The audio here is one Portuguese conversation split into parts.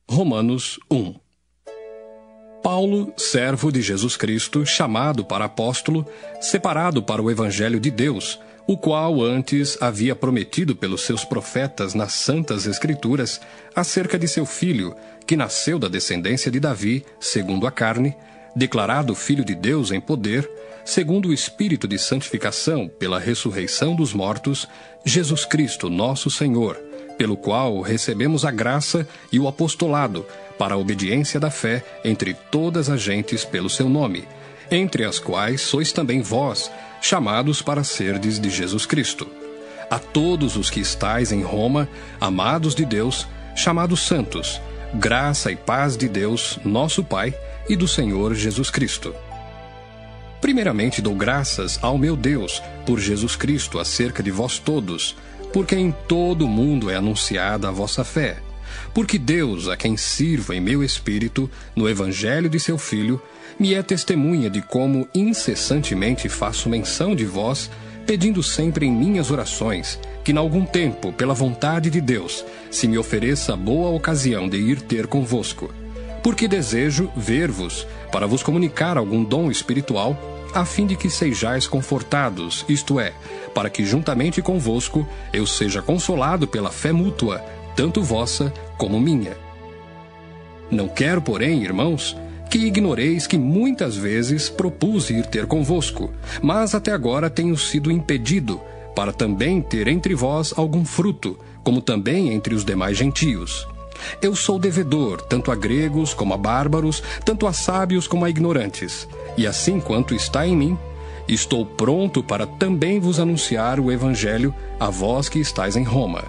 Romanos 1. Paulo, servo de Jesus Cristo, chamado para apóstolo, separado para o Evangelho de Deus, o qual antes havia prometido pelos seus profetas nas Santas Escrituras, acerca de seu filho, que nasceu da descendência de Davi, segundo a carne, declarado Filho de Deus em poder, segundo o Espírito de santificação pela ressurreição dos mortos, Jesus Cristo, nosso Senhor, pelo qual recebemos a graça e o apostolado, para a obediência da fé entre todas as gentes pelo seu nome, entre as quais sois também vós, chamados para serdes de Jesus Cristo. A todos os que estais em Roma, amados de Deus, chamados santos, graça e paz de Deus, nosso Pai, e do Senhor Jesus Cristo. Primeiramente dou graças ao meu Deus, por Jesus Cristo, acerca de vós todos, porque em todo o mundo é anunciada a vossa fé. Porque Deus, a quem sirvo em meu espírito, no Evangelho de seu Filho, me é testemunha de como incessantemente faço menção de vós, pedindo sempre em minhas orações, que em algum tempo, pela vontade de Deus, se me ofereça a boa ocasião de ir ter convosco. Porque desejo ver-vos, para vos comunicar algum dom espiritual, a fim de que sejais confortados, isto é, para que juntamente convosco eu seja consolado pela fé mútua, tanto vossa como minha. Não quero, porém, irmãos, que ignoreis que muitas vezes propus ir ter convosco, mas até agora tenho sido impedido, para também ter entre vós algum fruto, como também entre os demais gentios. Eu sou devedor, tanto a gregos como a bárbaros, tanto a sábios como a ignorantes, e assim quanto está em mim, estou pronto para também vos anunciar o Evangelho a vós que estáis em Roma.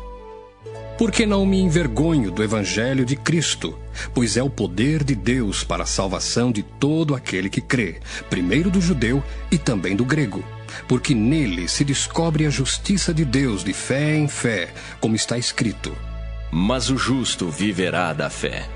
Porque não me envergonho do Evangelho de Cristo, pois é o poder de Deus para a salvação de todo aquele que crê, primeiro do judeu e também do grego. Porque nele se descobre a justiça de Deus de fé em fé, como está escrito: mas o justo viverá da fé.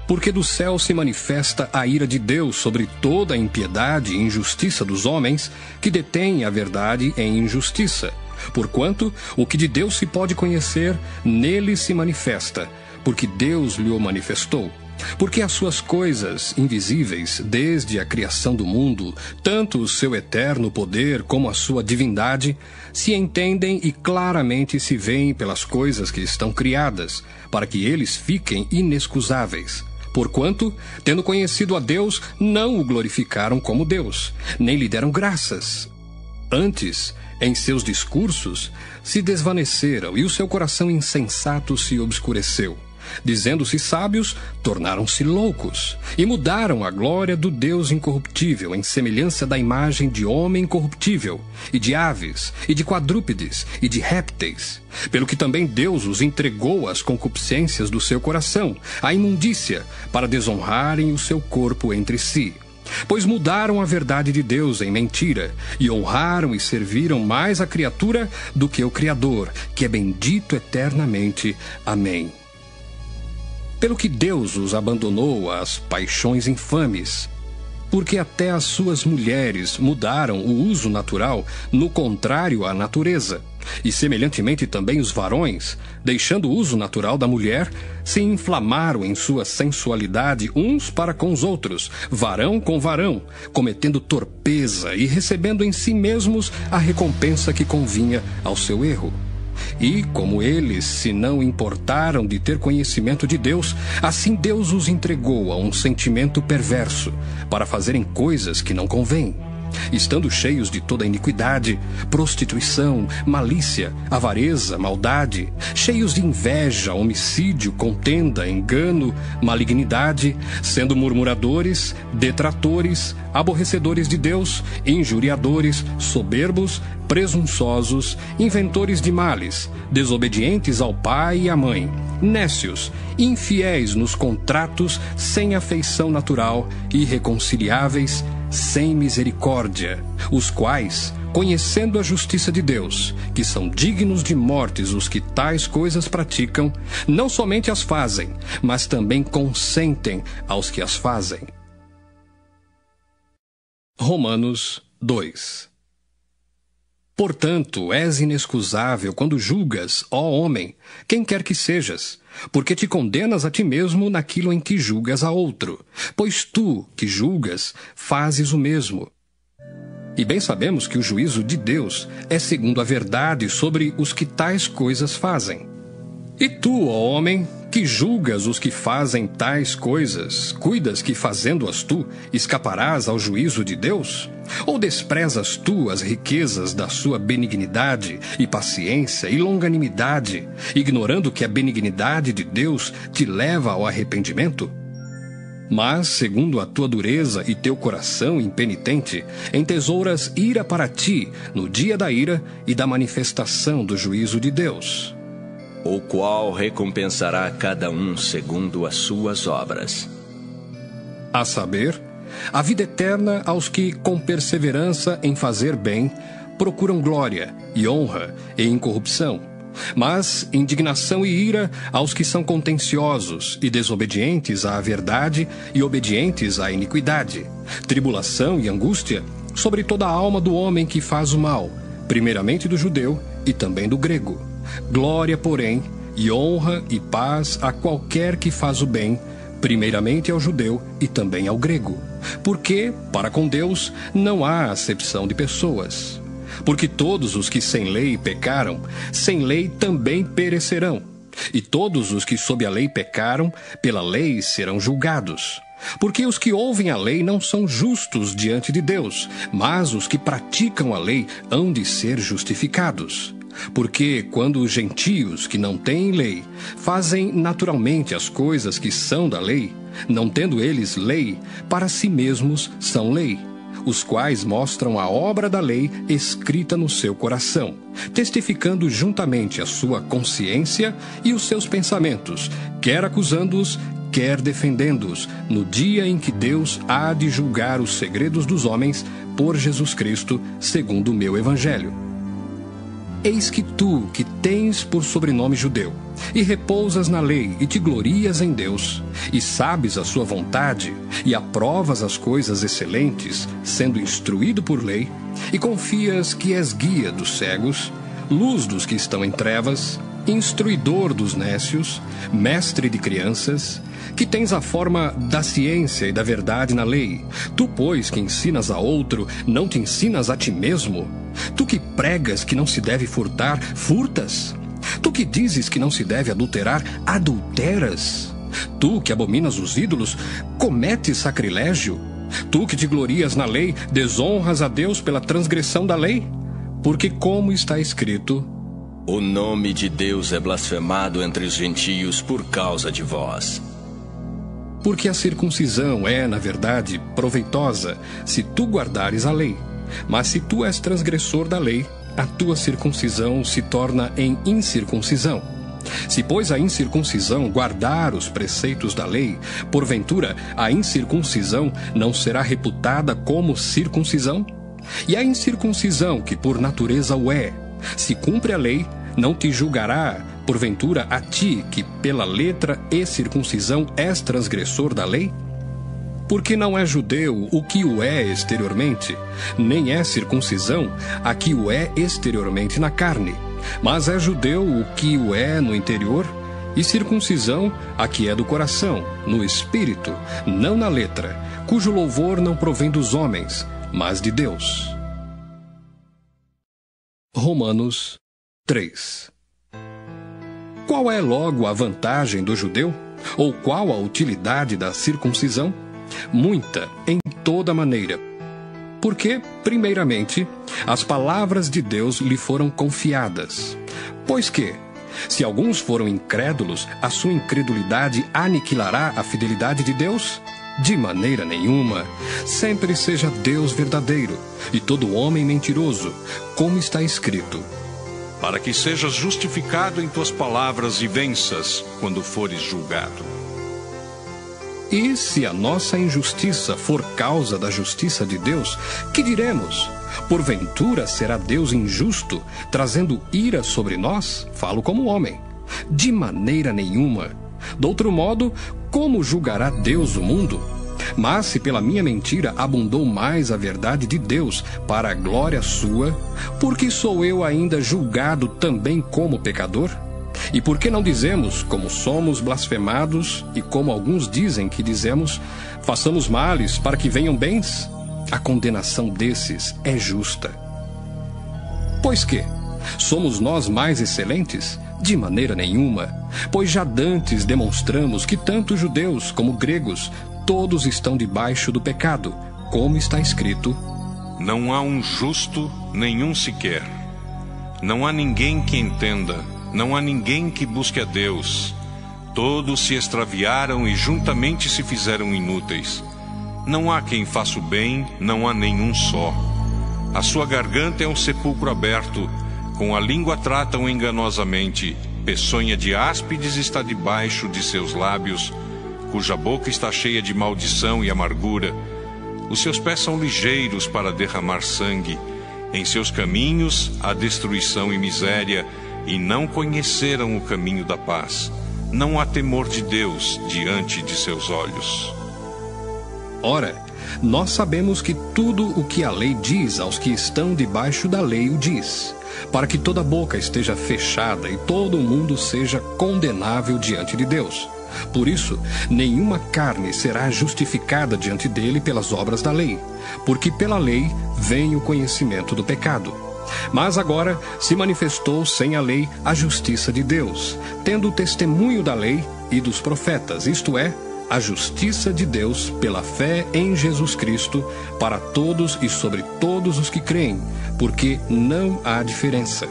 Porque do céu se manifesta a ira de Deus sobre toda a impiedade e injustiça dos homens, que detêm a verdade em injustiça. Porquanto o que de Deus se pode conhecer, nele se manifesta, porque Deus lhe o manifestou. Porque as suas coisas invisíveis, desde a criação do mundo, tanto o seu eterno poder como a sua divindade, se entendem e claramente se veem pelas coisas que estão criadas, para que eles fiquem inexcusáveis. Porquanto, tendo conhecido a Deus, não o glorificaram como Deus, nem lhe deram graças. Antes, em seus discursos, se desvaneceram e o seu coração insensato se obscureceu. Dizendo-se sábios, tornaram-se loucos e mudaram a glória do Deus incorruptível em semelhança da imagem de homem corruptível, e de aves, e de quadrúpedes, e de répteis. Pelo que também Deus os entregou às concupiscências do seu coração, à imundícia, para desonrarem o seu corpo entre si. Pois mudaram a verdade de Deus em mentira, e honraram e serviram mais a criatura do que o Criador, que é bendito eternamente. Amém. Pelo que Deus os abandonou às paixões infames, porque até as suas mulheres mudaram o uso natural no contrário à natureza, e semelhantemente também os varões, deixando o uso natural da mulher, se inflamaram em sua sensualidade uns para com os outros, varão com varão, cometendo torpeza e recebendo em si mesmos a recompensa que convinha ao seu erro. E, como eles se não importaram de ter conhecimento de Deus, assim Deus os entregou a um sentimento perverso, para fazerem coisas que não convêm. Estando cheios de toda iniquidade, prostituição, malícia, avareza, maldade, cheios de inveja, homicídio, contenda, engano, malignidade, sendo murmuradores, detratores, aborrecedores de Deus, injuriadores, soberbos, presunçosos, inventores de males, desobedientes ao pai e à mãe, nécios, infiéis nos contratos, sem afeição natural, irreconciliáveis, sem misericórdia, os quais, conhecendo a justiça de Deus, que são dignos de mortes os que tais coisas praticam, não somente as fazem, mas também consentem aos que as fazem. Romanos 2. Portanto, és inexcusável quando julgas, ó homem, quem quer que sejas, porque te condenas a ti mesmo naquilo em que julgas a outro, pois tu, que julgas, fazes o mesmo. E bem sabemos que o juízo de Deus é segundo a verdade sobre os que tais coisas fazem. E tu, ó homem, que julgas os que fazem tais coisas, cuidas que fazendo-as tu, escaparás ao juízo de Deus? Ou desprezas tu as riquezas da sua benignidade e paciência e longanimidade, ignorando que a benignidade de Deus te leva ao arrependimento? Mas, segundo a tua dureza e teu coração impenitente, entesouras ira para ti no dia da ira e da manifestação do juízo de Deus, o qual recompensará cada um segundo as suas obras. a saber, a vida eterna aos que, com perseverança em fazer bem, procuram glória e honra e incorrupção, mas indignação e ira aos que são contenciosos e desobedientes à verdade e obedientes à iniquidade, tribulação e angústia sobre toda a alma do homem que faz o mal, primeiramente do judeu e também do grego. Glória, porém, e honra e paz a qualquer que faz o bem, primeiramente ao judeu e também ao grego. Porque, para com Deus, não há acepção de pessoas. Porque todos os que sem lei pecaram, sem lei também perecerão. E todos os que sob a lei pecaram, pela lei serão julgados. Porque os que ouvem a lei não são justos diante de Deus, mas os que praticam a lei hão de ser justificados. Porque quando os gentios que não têm lei fazem naturalmente as coisas que são da lei, não tendo eles lei, para si mesmos são lei, os quais mostram a obra da lei escrita no seu coração, testificando juntamente a sua consciência e os seus pensamentos, quer acusando-os, quer defendendo-os, no dia em que Deus há de julgar os segredos dos homens por Jesus Cristo, segundo o meu evangelho. Eis que tu, que tens por sobrenome judeu, e repousas na lei, e te glorias em Deus, e sabes a sua vontade, e aprovas as coisas excelentes, sendo instruído por lei, e confias que és guia dos cegos, luz dos que estão em trevas, instruidor dos nécios, mestre de crianças, que tens a forma da ciência e da verdade na lei. Tu, pois, que ensinas a outro, não te ensinas a ti mesmo? Tu que pregas que não se deve furtar, furtas? Tu que dizes que não se deve adulterar, adulteras? Tu que abominas os ídolos, cometes sacrilégio? Tu que te glorias na lei, desonras a Deus pela transgressão da lei? Porque como está escrito: o nome de Deus é blasfemado entre os gentios por causa de vós. Porque a circuncisão é, na verdade, proveitosa, se tu guardares a lei. Mas se tu és transgressor da lei, a tua circuncisão se torna em incircuncisão. Se, pois, a incircuncisão guardar os preceitos da lei, porventura a incircuncisão não será reputada como circuncisão? E a incircuncisão, que por natureza o é, se cumpre a lei, não te julgará, porventura, a ti, que pela letra e circuncisão és transgressor da lei? Porque não é judeu o que o é exteriormente, nem é circuncisão a que o é exteriormente na carne, mas é judeu o que o é no interior, e circuncisão a que é do coração, no espírito, não na letra, cujo louvor não provém dos homens, mas de Deus. Romanos 3. Qual é logo a vantagem do judeu? Ou qual a utilidade da circuncisão? Muita, em toda maneira. Porque, primeiramente, as palavras de Deus lhe foram confiadas. Pois que, se alguns foram incrédulos, a sua incredulidade aniquilará a fidelidade de Deus? De maneira nenhuma. Sempre seja Deus verdadeiro, e todo homem mentiroso, como está escrito: para que sejas justificado em tuas palavras e venças quando fores julgado. E se a nossa injustiça for causa da justiça de Deus, que diremos? Porventura será Deus injusto, trazendo ira sobre nós? Falo como homem. De maneira nenhuma. De outro modo, como julgará Deus o mundo? Mas se pela minha mentira abundou mais a verdade de Deus para a glória sua, por que sou eu ainda julgado também como pecador? E por que não dizemos, como somos blasfemados, e como alguns dizem que dizemos, façamos males para que venham bens? A condenação desses é justa. Pois que? Somos nós mais excelentes? De maneira nenhuma, pois já dantes demonstramos que tanto judeus como gregos, todos estão debaixo do pecado, como está escrito: Não há um justo, nenhum sequer. Não há ninguém que entenda, não há ninguém que busque a Deus. Todos se extraviaram e juntamente se fizeram inúteis. Não há quem faça o bem, não há nenhum só. A sua garganta é um sepulcro aberto, com a língua tratam enganosamente. Peçonha de áspides está debaixo de seus lábios, cuja boca está cheia de maldição e amargura. Os seus pés são ligeiros para derramar sangue. Em seus caminhos há destruição e miséria, e não conheceram o caminho da paz. Não há temor de Deus diante de seus olhos. Ora, nós sabemos que tudo o que a lei diz aos que estão debaixo da lei o diz, para que toda boca esteja fechada e todo o mundo seja condenável diante de Deus. Por isso, nenhuma carne será justificada diante dele pelas obras da lei, porque pela lei vem o conhecimento do pecado. Mas agora se manifestou sem a lei a justiça de Deus, tendo o testemunho da lei e dos profetas, isto é, a justiça de Deus pela fé em Jesus Cristo, para todos e sobre todos os que creem, porque não há diferença.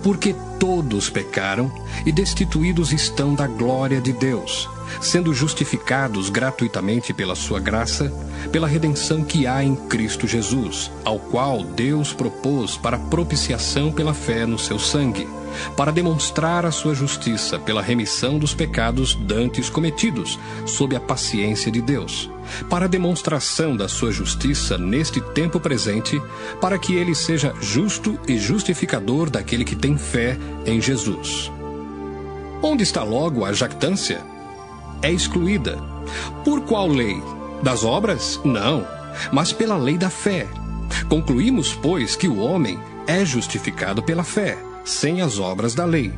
Porque todos pecaram e destituídos estão da glória de Deus, sendo justificados gratuitamente pela sua graça, pela redenção que há em Cristo Jesus, ao qual Deus propôs para propiciação pela fé no seu sangue, para demonstrar a sua justiça pela remissão dos pecados dantes cometidos, sob a paciência de Deus, para a demonstração da sua justiça neste tempo presente, para que ele seja justo e justificador daquele que tem fé em Jesus. Onde está logo a jactância? É excluída. Por qual lei? Das obras? Não, mas pela lei da fé. Concluímos, pois, que o homem é justificado pela fé, sem as obras da lei.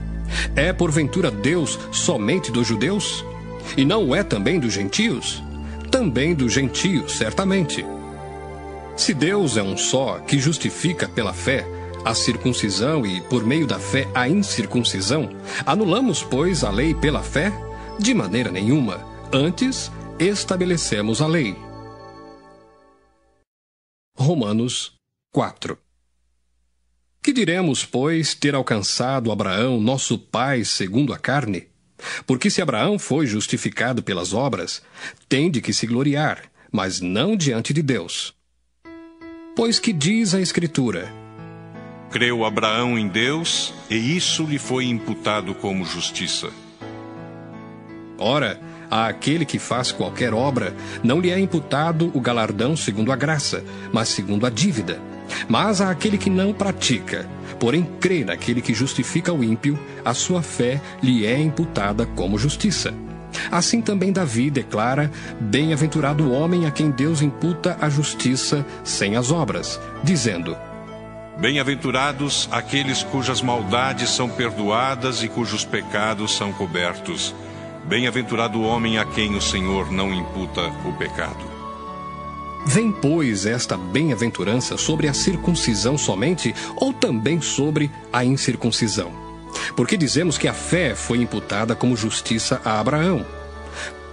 É porventura Deus somente dos judeus? E não é também dos gentios? Também dos gentios, certamente. Se Deus é um só, que justifica pela fé a circuncisão e por meio da fé a incircuncisão, anulamos, pois, a lei pela fé? De maneira nenhuma. Antes, estabelecemos a lei. Romanos 4. Que diremos, pois, ter alcançado Abraão, nosso pai, segundo a carne? Porque se Abraão foi justificado pelas obras, tem de que se gloriar, mas não diante de Deus. Pois que diz a Escritura: Creu Abraão em Deus, e isso lhe foi imputado como justiça. Ora, àquele que faz qualquer obra, não lhe é imputado o galardão segundo a graça, mas segundo a dívida. Mas àquele que não pratica, porém crê naquele que justifica o ímpio, a sua fé lhe é imputada como justiça. Assim também Davi declara: Bem-aventurado o homem a quem Deus imputa a justiça sem as obras, dizendo: Bem-aventurados aqueles cujas maldades são perdoadas e cujos pecados são cobertos. Bem-aventurado o homem a quem o Senhor não imputa o pecado. Vem, pois, esta bem-aventurança sobre a circuncisão somente, ou também sobre a incircuncisão? Porque dizemos que a fé foi imputada como justiça a Abraão.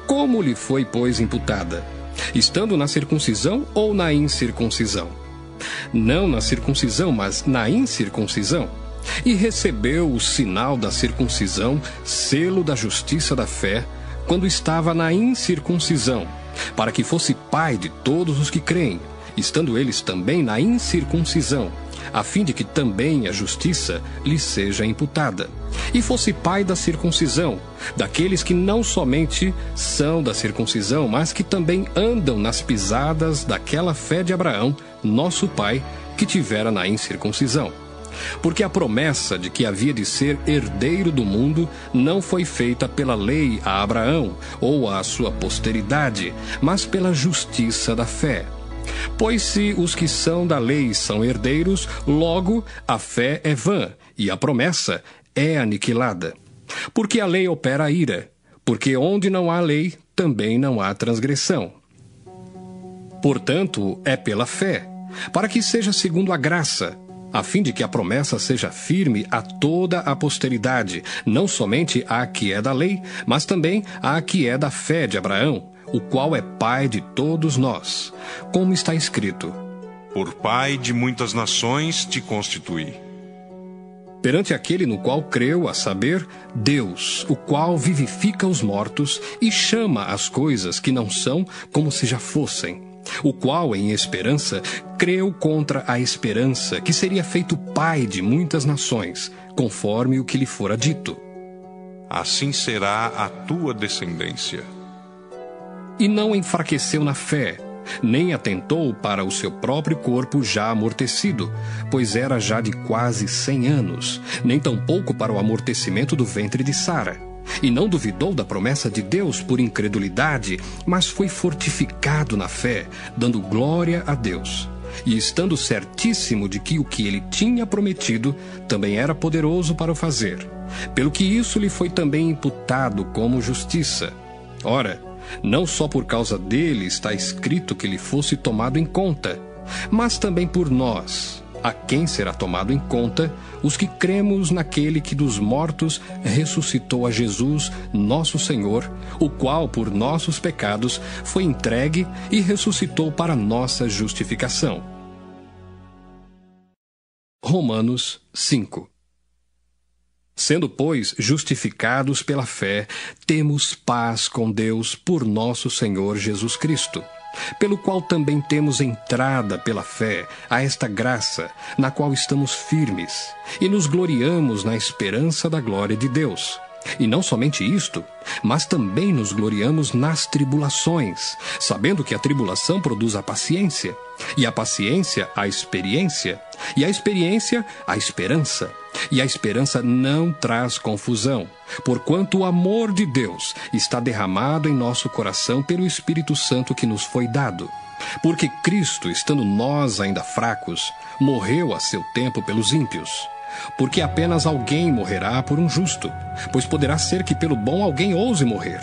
Como lhe foi, pois, imputada? Estando na circuncisão ou na incircuncisão? Não na circuncisão, mas na incircuncisão. E recebeu o sinal da circuncisão, selo da justiça da fé, quando estava na incircuncisão, para que fosse pai de todos os que creem, estando eles também na incircuncisão, a fim de que também a justiça lhe seja imputada. E fosse pai da circuncisão, daqueles que não somente são da circuncisão, mas que também andam nas pisadas daquela fé de Abraão, nosso pai, que tivera na incircuncisão. Porque a promessa de que havia de ser herdeiro do mundo não foi feita pela lei a Abraão ou à sua posteridade, mas pela justiça da fé. Pois se os que são da lei são herdeiros, logo a fé é vã e a promessa é aniquilada. Porque a lei opera a ira, porque onde não há lei, também não há transgressão. Portanto, é pela fé, para que seja segundo a graça, a fim de que a promessa seja firme a toda a posteridade, não somente à que é da lei, mas também à que é da fé de Abraão, o qual é pai de todos nós, como está escrito: Por pai de muitas nações te constituí. Perante aquele no qual creu, a saber, Deus, o qual vivifica os mortos e chama as coisas que não são como se já fossem, o qual, em esperança, creu contra a esperança que seria feito pai de muitas nações, conforme o que lhe fora dito: Assim será a tua descendência. E não enfraqueceu na fé, nem atentou para o seu próprio corpo já amortecido, pois era já de quase 100 anos, nem tampouco para o amortecimento do ventre de Sara. E não duvidou da promessa de Deus por incredulidade, mas foi fortificado na fé, dando glória a Deus. E estando certíssimo de que o que ele tinha prometido também era poderoso para o fazer, pelo que isso lhe foi também imputado como justiça. Ora, não só por causa dele está escrito que lhe fosse tomado em conta, mas também por nós, a quem será tomado em conta, os que cremos naquele que dos mortos ressuscitou a Jesus, nosso Senhor, o qual, por nossos pecados, foi entregue e ressuscitou para nossa justificação. Romanos 5. Sendo, pois, justificados pela fé, temos paz com Deus por nosso Senhor Jesus Cristo, pelo qual também temos entrada pela fé a esta graça, na qual estamos firmes, e nos gloriamos na esperança da glória de Deus. E não somente isto, mas também nos gloriamos nas tribulações, sabendo que a tribulação produz a paciência, e a paciência a experiência, e a experiência a esperança. E a esperança não traz confusão, porquanto o amor de Deus está derramado em nosso coração pelo Espírito Santo que nos foi dado. Porque Cristo, estando nós ainda fracos, morreu a seu tempo pelos ímpios. Porque apenas alguém morrerá por um justo, pois poderá ser que pelo bom alguém ouse morrer.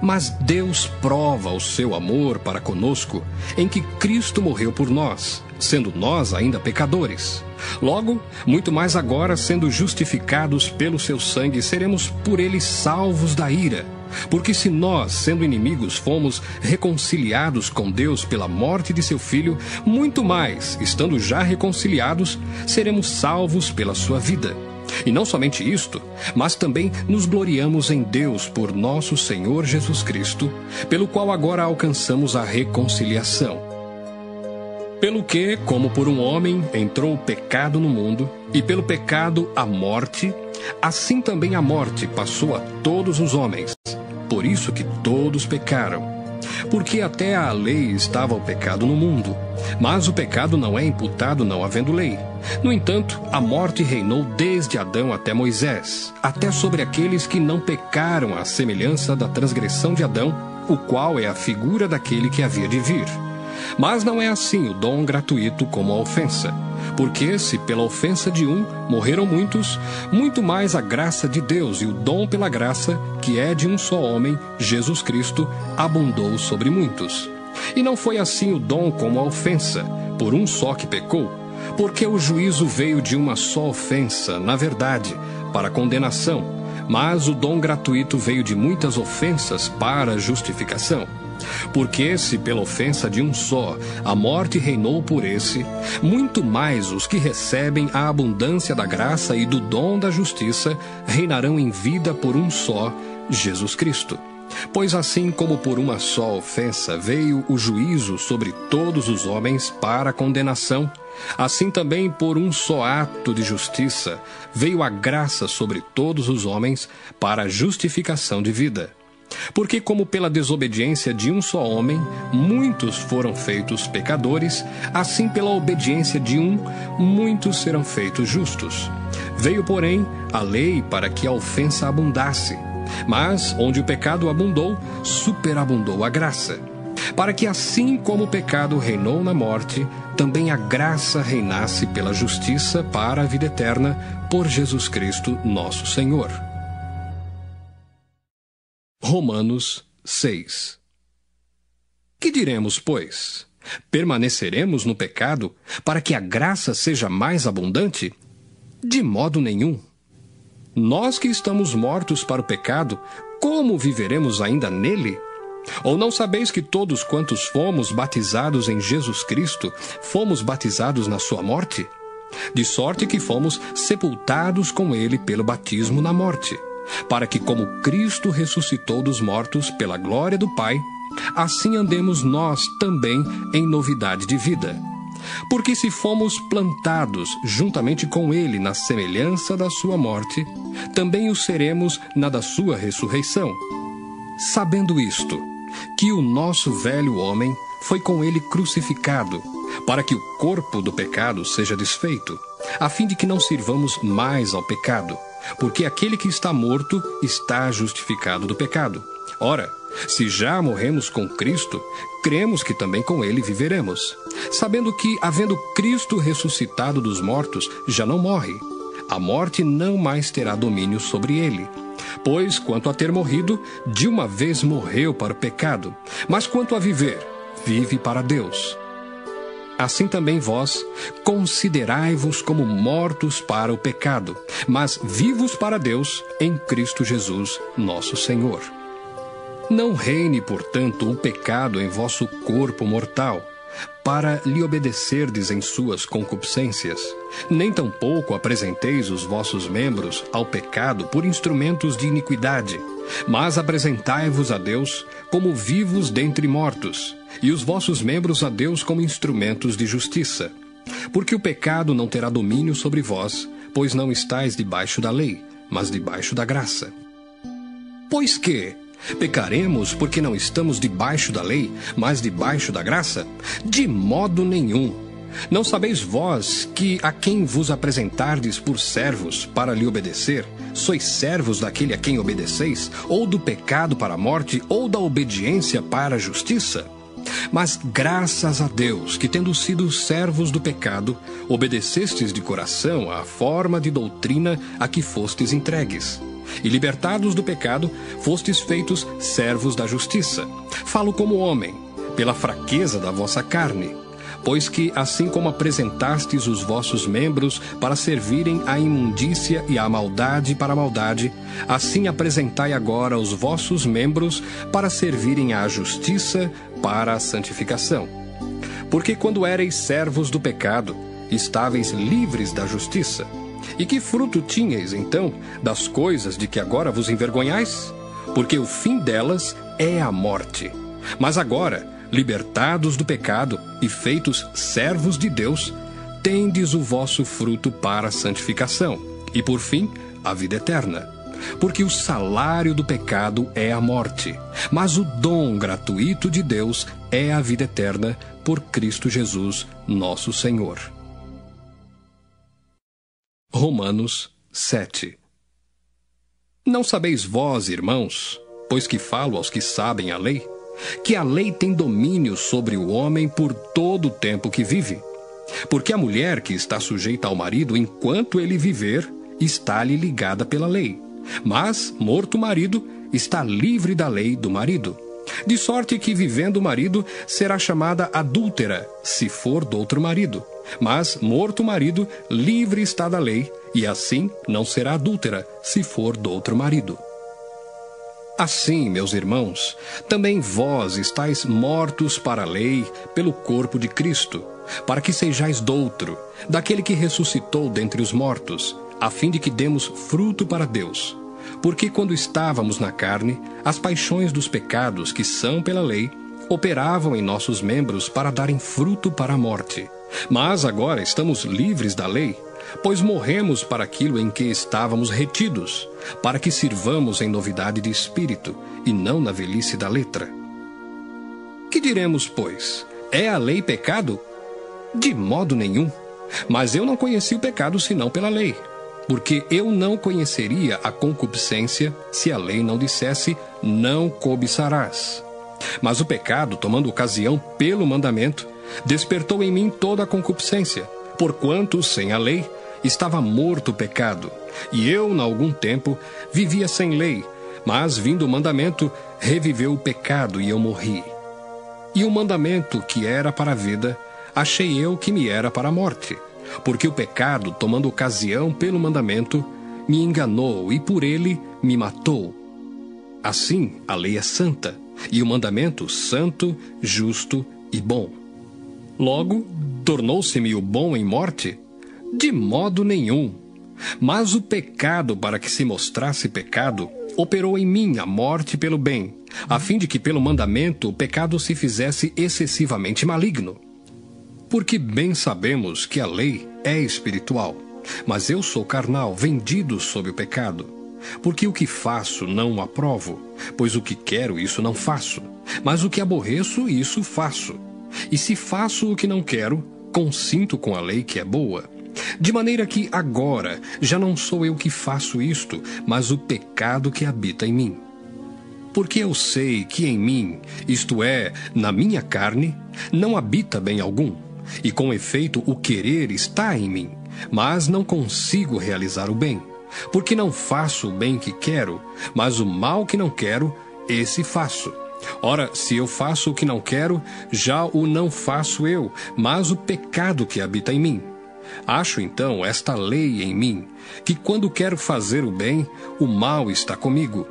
Mas Deus prova o seu amor para conosco, em que Cristo morreu por nós, sendo nós ainda pecadores. Logo, muito mais agora, sendo justificados pelo seu sangue, seremos por ele salvos da ira. Porque se nós, sendo inimigos, fomos reconciliados com Deus pela morte de seu Filho, muito mais, estando já reconciliados, seremos salvos pela sua vida. E não somente isto, mas também nos gloriamos em Deus por nosso Senhor Jesus Cristo, pelo qual agora alcançamos a reconciliação. Pelo que, como por um homem entrou o pecado no mundo, e pelo pecado a morte, assim também a morte passou a todos os homens, por isso que todos pecaram. Porque até à lei estava o pecado no mundo, mas o pecado não é imputado não havendo lei. No entanto, a morte reinou desde Adão até Moisés, até sobre aqueles que não pecaram à semelhança da transgressão de Adão, o qual é a figura daquele que havia de vir. Mas não é assim o dom gratuito como a ofensa. Porque se pela ofensa de um morreram muitos, muito mais a graça de Deus e o dom pela graça, que é de um só homem, Jesus Cristo, abundou sobre muitos. E não foi assim o dom como a ofensa, por um só que pecou, porque o juízo veio de uma só ofensa, na verdade, para condenação, mas o dom gratuito veio de muitas ofensas para a justificação. Porque se pela ofensa de um só a morte reinou por esse, muito mais os que recebem a abundância da graça e do dom da justiça reinarão em vida por um só, Jesus Cristo. Pois assim como por uma só ofensa veio o juízo sobre todos os homens para a condenação, assim também por um só ato de justiça veio a graça sobre todos os homens para a justificação de vida. Porque como pela desobediência de um só homem, muitos foram feitos pecadores, assim pela obediência de um, muitos serão feitos justos. Veio, porém, a lei para que a ofensa abundasse. Mas, onde o pecado abundou, superabundou a graça. Para que assim como o pecado reinou na morte, também a graça reinasse pela justiça para a vida eterna, por Jesus Cristo nosso Senhor. Romanos 6. Que diremos, pois? Permaneceremos no pecado para que a graça seja mais abundante? De modo nenhum. Nós que estamos mortos para o pecado, como viveremos ainda nele? Ou não sabeis que todos quantos fomos batizados em Jesus Cristo, fomos batizados na sua morte? De sorte que fomos sepultados com ele pelo batismo na morte, para que como Cristo ressuscitou dos mortos pela glória do Pai, assim andemos nós também em novidade de vida. Porque se fomos plantados juntamente com ele na semelhança da sua morte, também o seremos na da sua ressurreição. Sabendo isto, que o nosso velho homem foi com ele crucificado, para que o corpo do pecado seja desfeito, a fim de que não sirvamos mais ao pecado, porque aquele que está morto está justificado do pecado. Ora, se já morremos com Cristo, cremos que também com ele viveremos, sabendo que, havendo Cristo ressuscitado dos mortos, já não morre. A morte não mais terá domínio sobre ele. Pois, quanto a ter morrido, de uma vez morreu para o pecado, mas quanto a viver, vive para Deus. Assim também vós, considerai-vos como mortos para o pecado, mas vivos para Deus em Cristo Jesus, nosso Senhor. Não reine, portanto, o pecado em vosso corpo mortal, para lhe obedecerdes em suas concupiscências. Nem tampouco apresenteis os vossos membros ao pecado por instrumentos de iniquidade, mas apresentai-vos a Deus como vivos dentre mortos, e os vossos membros a Deus como instrumentos de justiça. Porque o pecado não terá domínio sobre vós, pois não estáis debaixo da lei, mas debaixo da graça. Pois que pecaremos porque não estamos debaixo da lei, mas debaixo da graça? De modo nenhum. Não sabeis vós que a quem vos apresentardes por servos para lhe obedecer, sois servos daquele a quem obedeceis, ou do pecado para a morte, ou da obediência para a justiça? Mas graças a Deus que, tendo sido servos do pecado, obedecestes de coração à forma de doutrina a que fostes entregues. E libertados do pecado, fostes feitos servos da justiça. Falo como homem, pela fraqueza da vossa carne. Pois que, assim como apresentastes os vossos membros para servirem à imundícia e à maldade para a maldade, assim apresentai agora os vossos membros para servirem à justiça para a santificação. Porque quando éreis servos do pecado, estáveis livres da justiça. E que fruto tinhais, então, das coisas de que agora vos envergonhais? Porque o fim delas é a morte. Mas agora, libertados do pecado e feitos servos de Deus, tendes o vosso fruto para a santificação, e por fim, a vida eterna. Porque o salário do pecado é a morte, mas o dom gratuito de Deus é a vida eterna por Cristo Jesus, nosso Senhor. Romanos 7. Não sabeis vós, irmãos, pois que falo aos que sabem a lei, que a lei tem domínio sobre o homem por todo o tempo que vive? Porque a mulher que está sujeita ao marido enquanto ele viver, está-lhe ligada pela lei. Mas, morto o marido, está livre da lei do marido. De sorte que, vivendo o marido, será chamada adúltera, se for do outro marido. Mas, morto o marido, livre está da lei, e assim não será adúltera, se for do outro marido. Assim, meus irmãos, também vós estáis mortos para a lei pelo corpo de Cristo, para que sejais doutro, daquele que ressuscitou dentre os mortos, a fim de que demos fruto para Deus. Porque quando estávamos na carne, as paixões dos pecados que são pela lei operavam em nossos membros para darem fruto para a morte. Mas agora estamos livres da lei, pois morremos para aquilo em que estávamos retidos, para que sirvamos em novidade de espírito, e não na velhice da letra. Que diremos, pois? É a lei pecado? De modo nenhum. Mas eu não conheci o pecado senão pela lei, porque eu não conheceria a concupiscência se a lei não dissesse, não cobiçarás. Mas o pecado, tomando ocasião pelo mandamento, despertou em mim toda a concupiscência, porquanto, sem a lei, estava morto o pecado, e eu, na algum tempo, vivia sem lei, mas, vindo o mandamento, reviveu o pecado e eu morri. E o mandamento, que era para a vida, achei eu que me era para a morte, porque o pecado, tomando ocasião pelo mandamento, me enganou e por ele me matou. Assim, a lei é santa, e o mandamento santo, justo e bom. Logo, tornou-se-me o bom em morte? De modo nenhum. Mas o pecado, para que se mostrasse pecado, operou em mim a morte pelo bem, a fim de que pelo mandamento o pecado se fizesse excessivamente maligno. Porque bem sabemos que a lei é espiritual, mas eu sou carnal, vendido sob o pecado. Porque o que faço não o aprovo, pois o que quero isso não faço, mas o que aborreço isso faço. E se faço o que não quero, consinto com a lei que é boa. De maneira que agora já não sou eu que faço isto, mas o pecado que habita em mim. Porque eu sei que em mim, isto é, na minha carne, não habita bem algum, e com efeito o querer está em mim, mas não consigo realizar o bem. Porque não faço o bem que quero, mas o mal que não quero, esse faço. Ora, se eu faço o que não quero, já o não faço eu, mas o pecado que habita em mim. Acho então esta lei em mim, que quando quero fazer o bem, o mal está comigo.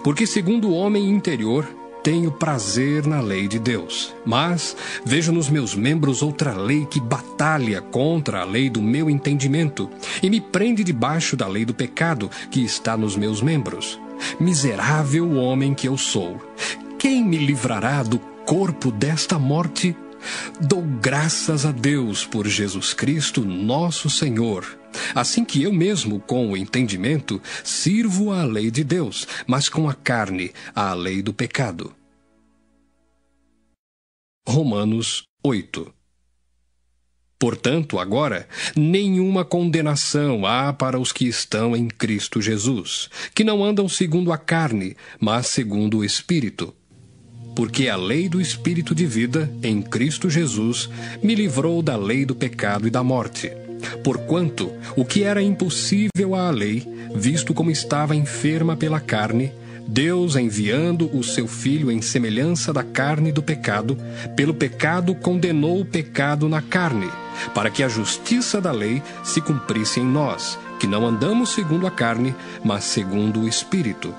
Porque segundo o homem interior, tenho prazer na lei de Deus. Mas vejo nos meus membros outra lei que batalha contra a lei do meu entendimento e me prende debaixo da lei do pecado que está nos meus membros. Miserável homem que eu sou! Quem me livrará do corpo desta morte? Dou graças a Deus por Jesus Cristo, nosso Senhor. Assim que eu mesmo, com o entendimento, sirvo à lei de Deus, mas com a carne, à lei do pecado. Romanos 8. Portanto, agora, nenhuma condenação há para os que estão em Cristo Jesus, que não andam segundo a carne, mas segundo o Espírito. Porque a lei do Espírito de vida, em Cristo Jesus, me livrou da lei do pecado e da morte. Porquanto, o que era impossível à lei, visto como estava enferma pela carne, Deus, enviando o seu Filho em semelhança da carne do pecado, pelo pecado condenou o pecado na carne, para que a justiça da lei se cumprisse em nós, que não andamos segundo a carne, mas segundo o Espírito.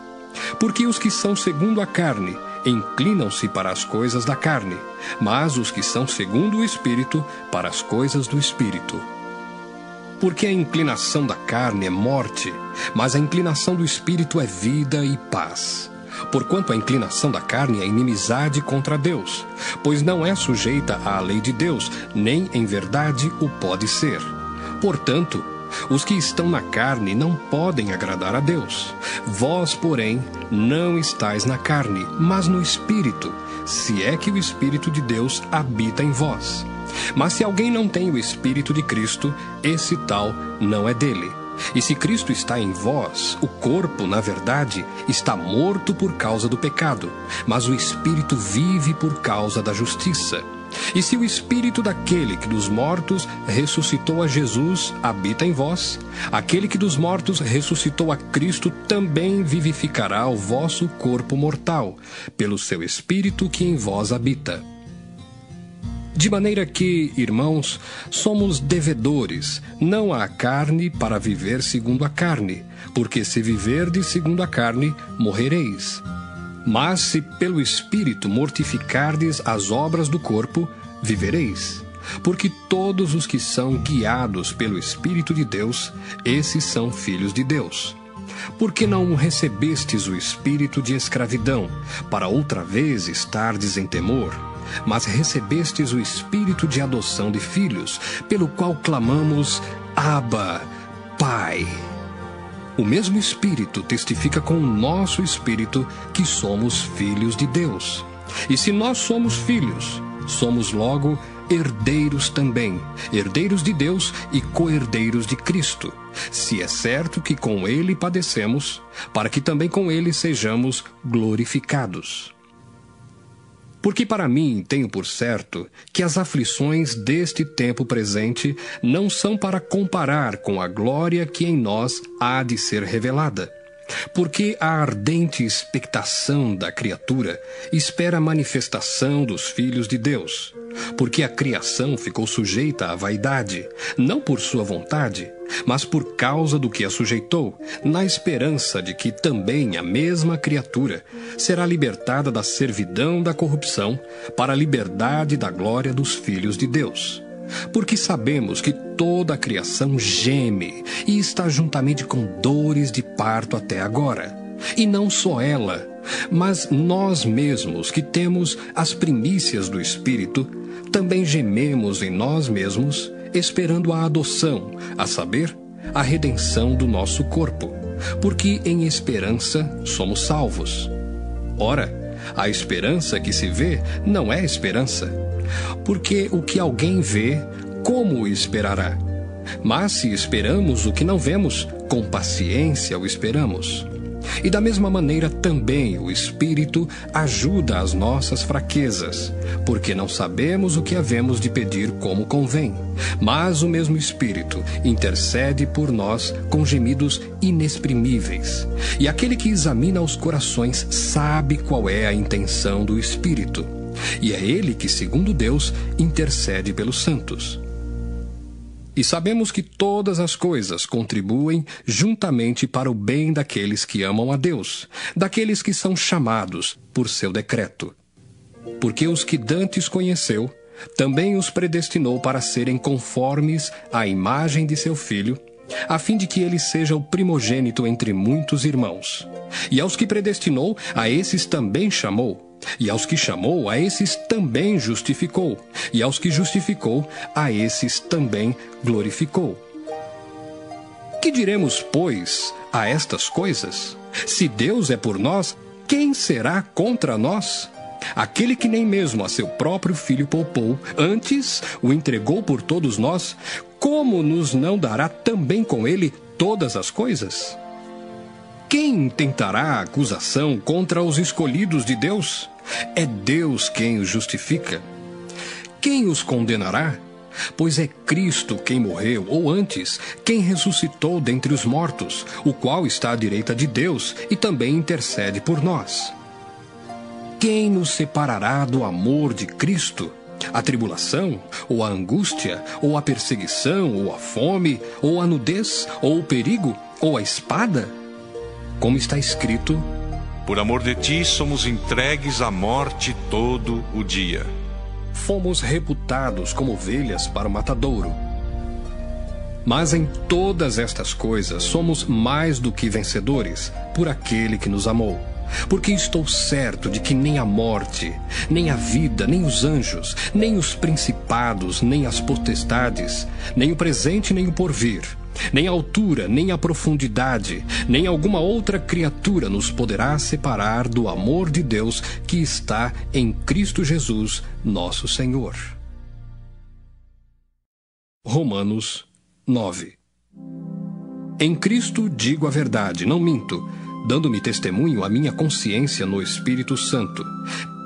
Porque os que são segundo a carne inclinam-se para as coisas da carne, mas os que são segundo o Espírito, para as coisas do Espírito. Porque a inclinação da carne é morte, mas a inclinação do Espírito é vida e paz. Porquanto a inclinação da carne é inimizade contra Deus, pois não é sujeita à lei de Deus, nem em verdade o pode ser. Portanto, os que estão na carne não podem agradar a Deus. Vós, porém, não estáis na carne, mas no Espírito, se é que o Espírito de Deus habita em vós. Mas se alguém não tem o Espírito de Cristo, esse tal não é dele. E se Cristo está em vós, o corpo, na verdade, está morto por causa do pecado, mas o Espírito vive por causa da justiça. E se o Espírito daquele que dos mortos ressuscitou a Jesus habita em vós, aquele que dos mortos ressuscitou a Cristo também vivificará o vosso corpo mortal, pelo seu Espírito que em vós habita. De maneira que, irmãos, somos devedores, não à carne para viver segundo a carne, porque se viverdes segundo a carne, morrereis. Mas se pelo Espírito mortificardes as obras do corpo, vivereis. Porque todos os que são guiados pelo Espírito de Deus, esses são filhos de Deus. Porque não recebestes o espírito de escravidão, para outra vez estardes em temor, mas recebestes o espírito de adoção de filhos, pelo qual clamamos, Abba, Pai. O mesmo Espírito testifica com o nosso espírito que somos filhos de Deus. E se nós somos filhos, somos logo herdeiros também, herdeiros de Deus e co-herdeiros de Cristo, se é certo que com Ele padecemos, para que também com Ele sejamos glorificados. Porque para mim tenho por certo que as aflições deste tempo presente não são para comparar com a glória que em nós há de ser revelada. Porque a ardente expectação da criatura espera a manifestação dos filhos de Deus. Porque a criação ficou sujeita à vaidade, não por sua vontade, mas por causa do que a sujeitou, na esperança de que também a mesma criatura será libertada da servidão da corrupção para a liberdade da glória dos filhos de Deus. Porque sabemos que toda a criação geme e está juntamente com dores de parto até agora. E não só ela, mas nós mesmos que temos as primícias do Espírito, também gememos em nós mesmos, esperando a adoção, a saber, a redenção do nosso corpo. Porque em esperança somos salvos. Ora, a esperança que se vê não é esperança. Porque o que alguém vê, como o esperará? Mas se esperamos o que não vemos, com paciência o esperamos. E da mesma maneira também o Espírito ajuda as nossas fraquezas, porque não sabemos o que havemos de pedir como convém. Mas o mesmo Espírito intercede por nós com gemidos inexprimíveis. E aquele que examina os corações sabe qual é a intenção do Espírito. E é ele que, segundo Deus, intercede pelos santos. E sabemos que todas as coisas contribuem juntamente para o bem daqueles que amam a Deus, daqueles que são chamados por seu decreto. Porque os que dantes conheceu, também os predestinou para serem conformes à imagem de seu Filho, a fim de que ele seja o primogênito entre muitos irmãos. E aos que predestinou, a esses também chamou. E aos que chamou, a esses também justificou. E aos que justificou, a esses também glorificou. Que diremos, pois, a estas coisas? Se Deus é por nós, quem será contra nós? Aquele que nem mesmo a seu próprio Filho poupou, antes o entregou por todos nós, como nos não dará também com ele todas as coisas? Quem tentará acusação contra os escolhidos de Deus? É Deus quem os justifica. Quem os condenará? Pois é Cristo quem morreu, ou antes, quem ressuscitou dentre os mortos, o qual está à direita de Deus e também intercede por nós. Quem nos separará do amor de Cristo? A tribulação, ou a angústia, ou a perseguição, ou a fome, ou a nudez, ou o perigo, ou a espada? Como está escrito: por amor de ti somos entregues à morte todo o dia. Fomos reputados como ovelhas para o matadouro. Mas em todas estas coisas somos mais do que vencedores, por aquele que nos amou. Porque estou certo de que nem a morte, nem a vida, nem os anjos, nem os principados, nem as potestades, nem o presente, nem o porvir, nem a altura, nem a profundidade, nem alguma outra criatura nos poderá separar do amor de Deus que está em Cristo Jesus, nosso Senhor. Romanos 9. Em Cristo digo a verdade, não minto, dando-me testemunho a minha consciência no Espírito Santo.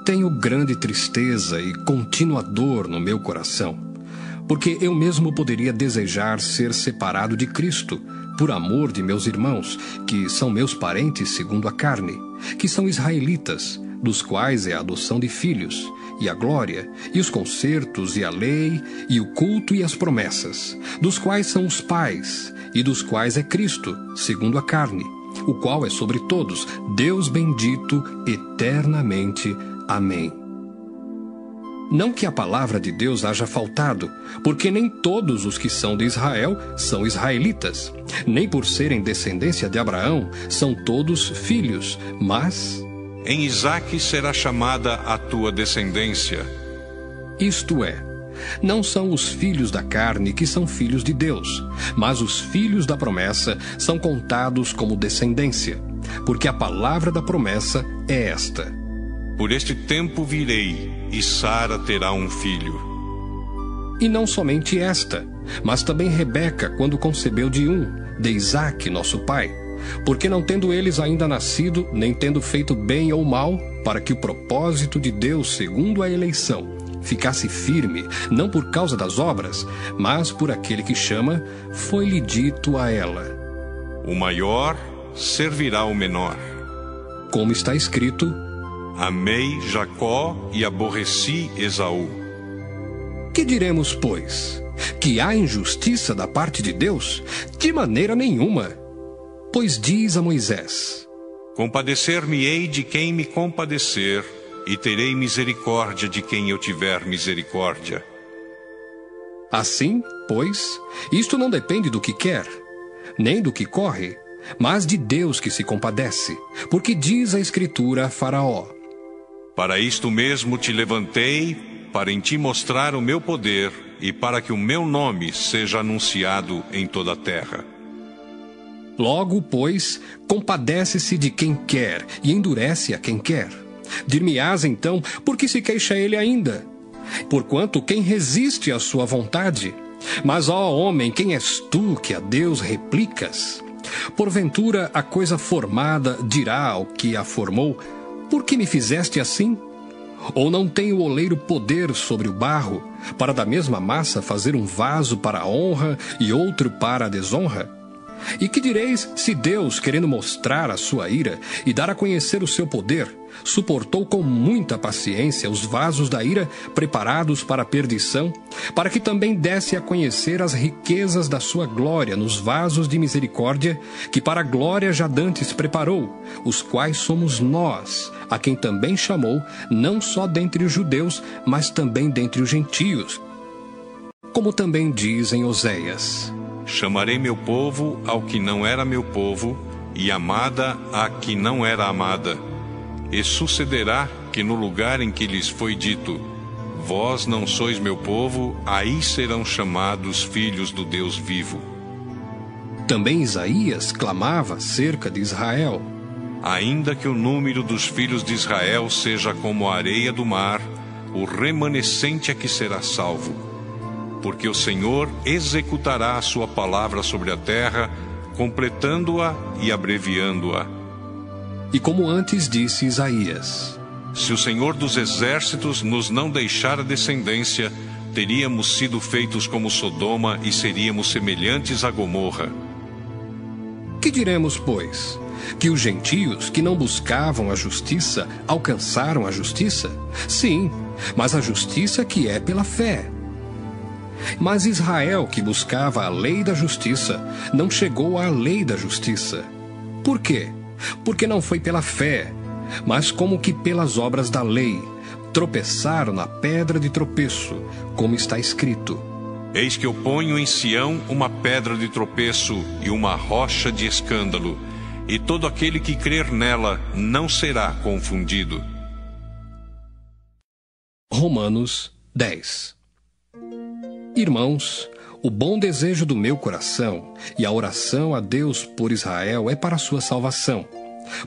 Tenho grande tristeza e contínua dor no meu coração, porque eu mesmo poderia desejar ser separado de Cristo, por amor de meus irmãos, que são meus parentes segundo a carne, que são israelitas, dos quais é a adoção de filhos, e a glória, e os concertos, e a lei, e o culto e as promessas, dos quais são os pais, e dos quais é Cristo, segundo a carne, o qual é sobre todos, Deus bendito eternamente. Amém. Não que a palavra de Deus haja faltado, porque nem todos os que são de Israel são israelitas, nem por serem descendência de Abraão são todos filhos, mas em Isaque será chamada a tua descendência. Isto é, não são os filhos da carne que são filhos de Deus, mas os filhos da promessa são contados como descendência, porque a palavra da promessa é esta: Por este tempo virei, e Sara terá um filho. E não somente esta, mas também Rebeca, quando concebeu de Isaque, nosso pai, porque não tendo eles ainda nascido, nem tendo feito bem ou mal, para que o propósito de Deus, segundo a eleição, ficasse firme, não por causa das obras, mas por aquele que chama, foi-lhe dito a ela: O maior servirá ao menor. Como está escrito: Amei Jacó e aborreci Esaú. Que diremos, pois? Que há injustiça da parte de Deus? De maneira nenhuma. Pois diz a Moisés: Compadecer-me-ei de quem me compadecer, e terei misericórdia de quem eu tiver misericórdia. Assim, pois, isto não depende do que quer, nem do que corre, mas de Deus que se compadece, porque diz a Escritura a Faraó: Para isto mesmo te levantei, para em ti mostrar o meu poder, e para que o meu nome seja anunciado em toda a terra. Logo, pois, compadece-se de quem quer, e endurece a quem quer. Dir-me-ás então, por que se queixa ele ainda? Porquanto quem resiste à sua vontade? Mas, ó homem, quem és tu que a Deus replicas? Porventura a coisa formada dirá ao que a formou: por que me fizeste assim? Ou não tem o oleiro poder sobre o barro, para da mesma massa fazer um vaso para a honra e outro para a desonra? E que direis se Deus, querendo mostrar a sua ira e dar a conhecer o seu poder, suportou com muita paciência os vasos da ira preparados para a perdição, para que também desse a conhecer as riquezas da sua glória nos vasos de misericórdia, que para a glória já dantes preparou, os quais somos nós, a quem também chamou, não só dentre os judeus, mas também dentre os gentios. Como também diz em Oséias: Chamarei meu povo ao que não era meu povo, e amada a que não era amada. E sucederá que no lugar em que lhes foi dito: Vós não sois meu povo, aí serão chamados filhos do Deus vivo. Também Isaías clamava acerca de Israel: Ainda que o número dos filhos de Israel seja como a areia do mar, o remanescente é que será salvo. Porque o Senhor executará a sua palavra sobre a terra, completando-a e abreviando-a. E como antes disse Isaías: Se o Senhor dos exércitos nos não deixar a descendência, teríamos sido feitos como Sodoma e seríamos semelhantes a Gomorra. Que diremos, pois? Que os gentios que não buscavam a justiça alcançaram a justiça? Sim, mas a justiça que é pela fé. Mas Israel, que buscava a lei da justiça, não chegou à lei da justiça. Por quê? Porque não foi pela fé, mas como que pelas obras da lei. Tropeçaram na pedra de tropeço, como está escrito: Eis que eu ponho em Sião uma pedra de tropeço e uma rocha de escândalo, e todo aquele que crer nela não será confundido. Romanos 10. Irmãos, o bom desejo do meu coração e a oração a Deus por Israel é para a sua salvação,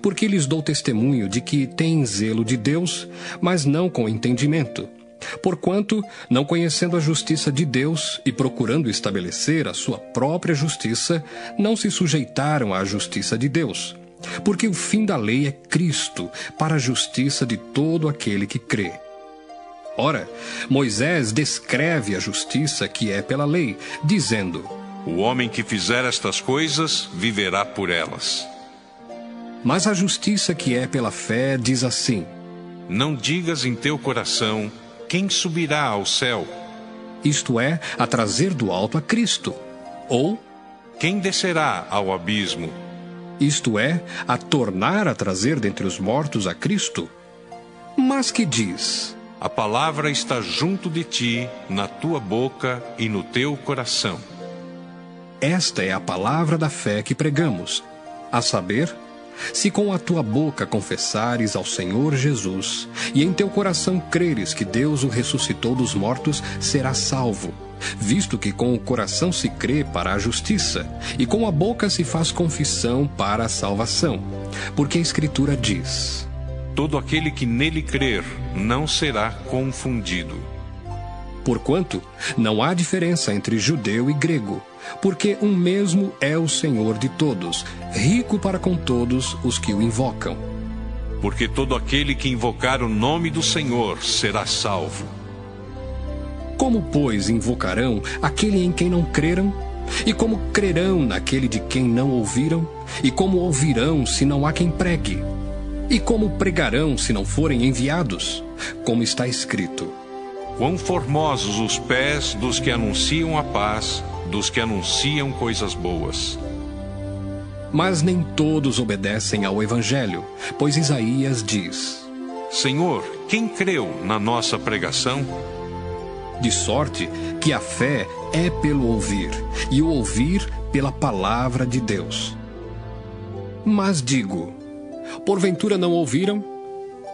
porque lhes dou testemunho de que têm zelo de Deus, mas não com entendimento. Porquanto, não conhecendo a justiça de Deus e procurando estabelecer a sua própria justiça, não se sujeitaram à justiça de Deus. Porque o fim da lei é Cristo, para a justiça de todo aquele que crê. Ora, Moisés descreve a justiça que é pela lei, dizendo: O homem que fizer estas coisas viverá por elas. Mas a justiça que é pela fé diz assim: Não digas em teu coração: quem subirá ao céu? Isto é, a trazer do alto a Cristo. Ou, quem descerá ao abismo? Isto é, a tornar a trazer dentre os mortos a Cristo. Mas que diz: A palavra está junto de ti, na tua boca e no teu coração. Esta é a palavra da fé que pregamos, a saber, Se com a tua boca confessares ao Senhor Jesus, e em teu coração creres que Deus o ressuscitou dos mortos, serás salvo. Visto que com o coração se crê para a justiça, e com a boca se faz confissão para a salvação. Porque a Escritura diz: todo aquele que nele crer não será confundido. Porquanto não há diferença entre judeu e grego, porque um mesmo é o Senhor de todos, rico para com todos os que o invocam. Porque todo aquele que invocar o nome do Senhor será salvo. Como, pois, invocarão aquele em quem não creram? E como crerão naquele de quem não ouviram? E como ouvirão se não há quem pregue? E como pregarão se não forem enviados? Como está escrito: quão formosos os pés dos que anunciam a paz, dos que anunciam coisas boas. Mas nem todos obedecem ao Evangelho, pois Isaías diz: Senhor, quem creu na nossa pregação? De sorte que a fé é pelo ouvir, e o ouvir pela palavra de Deus. Mas digo: porventura não ouviram?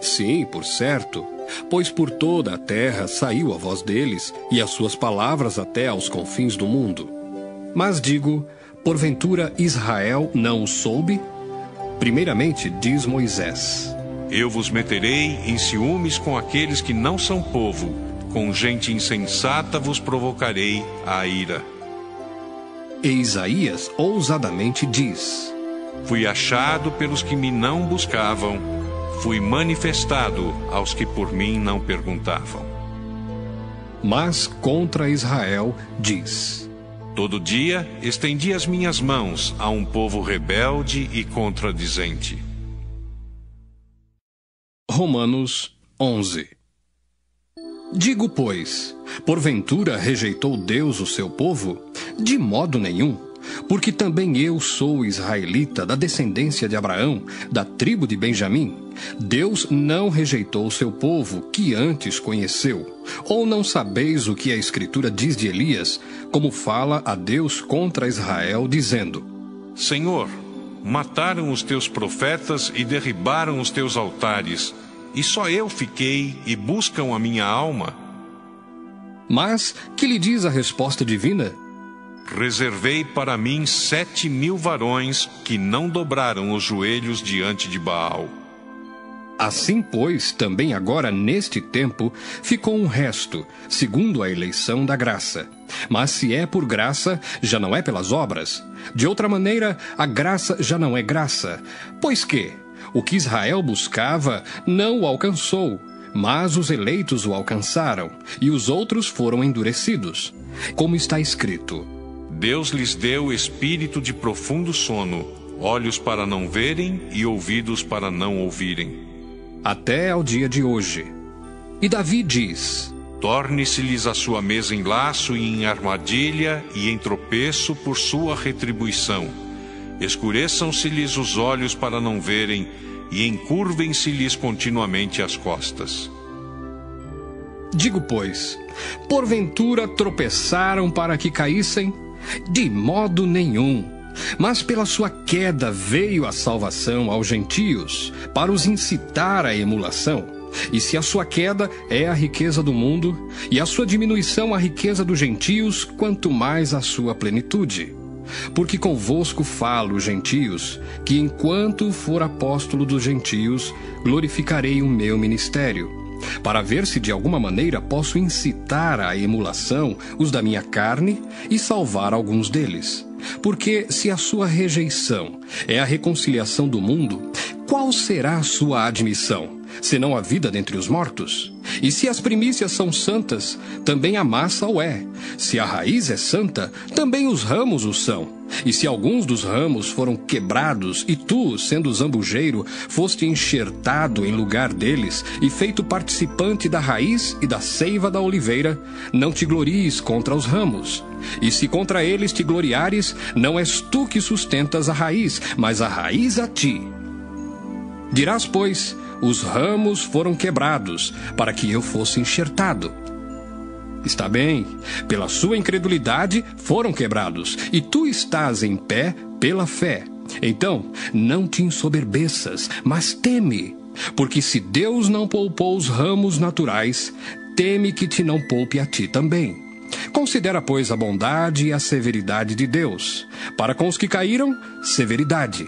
Sim, por certo, pois por toda a terra saiu a voz deles, e as suas palavras até aos confins do mundo. Mas digo: porventura Israel não o soube? Primeiramente diz Moisés: eu vos meterei em ciúmes com aqueles que não são povo, com gente insensata vos provocarei a ira. E Isaías ousadamente diz: fui achado pelos que me não buscavam, fui manifestado aos que por mim não perguntavam. Mas contra Israel diz: todo dia estendi as minhas mãos a um povo rebelde e contradizente. Romanos 11. Digo, pois, porventura rejeitou Deus o seu povo? De modo nenhum, porque também eu sou israelita, da descendência de Abraão, da tribo de Benjamim. Deus não rejeitou o seu povo, que antes conheceu. Ou não sabeis o que a Escritura diz de Elias, como fala a Deus contra Israel, dizendo: Senhor, mataram os teus profetas e derribaram os teus altares, e só eu fiquei e buscam a minha alma. Mas que lhe diz a resposta divina? Reservei para mim 7.000 varões que não dobraram os joelhos diante de Baal. Assim, pois, também agora neste tempo ficou um resto, segundo a eleição da graça. Mas se é por graça, já não é pelas obras. De outra maneira, a graça já não é graça. Pois que o que Israel buscava não o alcançou, mas os eleitos o alcançaram, e os outros foram endurecidos. Como está escrito: Deus lhes deu espírito de profundo sono, olhos para não verem e ouvidos para não ouvirem. Até ao dia de hoje. E Davi diz: torne-se-lhes a sua mesa em laço e em armadilha e em tropeço por sua retribuição. Escureçam-se-lhes os olhos para não verem e encurvem-se-lhes continuamente as costas. Digo, pois, porventura tropeçaram para que caíssem? De modo nenhum. Mas pela sua queda veio a salvação aos gentios, para os incitar à emulação. E se a sua queda é a riqueza do mundo, e a sua diminuição a riqueza dos gentios, quanto mais a sua plenitude. Porque convosco falo, gentios, que enquanto for apóstolo dos gentios, glorificarei o meu ministério, para ver se de alguma maneira posso incitar à emulação os da minha carne e salvar alguns deles. Porque se a sua rejeição é a reconciliação do mundo, qual será a sua admissão, senão a vida dentre os mortos? E se as primícias são santas, também a massa o é. Se a raiz é santa, também os ramos o são. E se alguns dos ramos foram quebrados, e tu, sendo zambujeiro, foste enxertado em lugar deles, e feito participante da raiz e da seiva da oliveira, não te glories contra os ramos. E se contra eles te gloriares, não és tu que sustentas a raiz, mas a raiz a ti. Dirás, pois, os ramos foram quebrados, para que eu fosse enxertado. Está bem, pela sua incredulidade foram quebrados, e tu estás em pé pela fé. Então, não te ensoberbeças, mas teme, porque se Deus não poupou os ramos naturais, teme que te não poupe a ti também. Considera, pois, a bondade e a severidade de Deus. Para com os que caíram, severidade.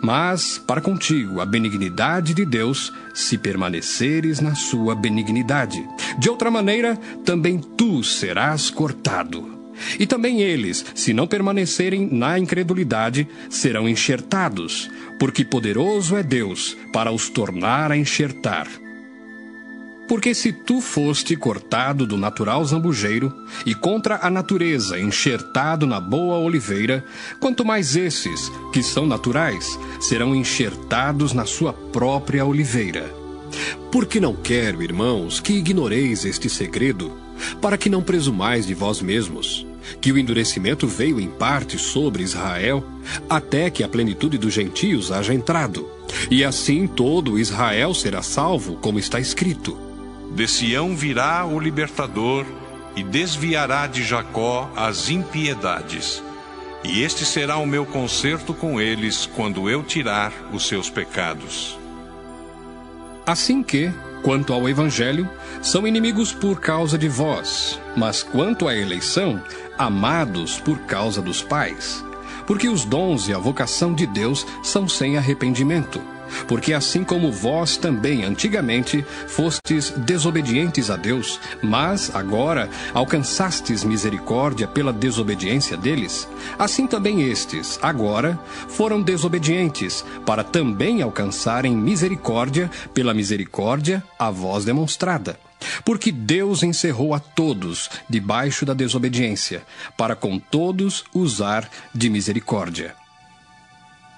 Mas, para contigo, a benignidade de Deus, se permaneceres na sua benignidade. De outra maneira, também tu serás cortado. E também eles, se não permanecerem na incredulidade, serão enxertados, porque poderoso é Deus para os tornar a enxertar. Porque se tu foste cortado do natural zambujeiro, e contra a natureza enxertado na boa oliveira, quanto mais esses, que são naturais, serão enxertados na sua própria oliveira. Porque não quero, irmãos, que ignoreis este segredo, para que não presumais de vós mesmos, que o endurecimento veio em parte sobre Israel, até que a plenitude dos gentios haja entrado. E assim todo Israel será salvo, como está escrito. De Sião virá o libertador, e desviará de Jacó as impiedades. E este será o meu concerto com eles, quando eu tirar os seus pecados. Assim que, quanto ao Evangelho, são inimigos por causa de vós, mas quanto à eleição, amados por causa dos pais. Porque os dons e a vocação de Deus são sem arrependimento. Porque assim como vós também antigamente fostes desobedientes a Deus, mas agora alcançastes misericórdia pela desobediência deles, assim também estes, agora, foram desobedientes, para também alcançarem misericórdia pela misericórdia a vós demonstrada. Porque Deus encerrou a todos debaixo da desobediência, para com todos usar de misericórdia.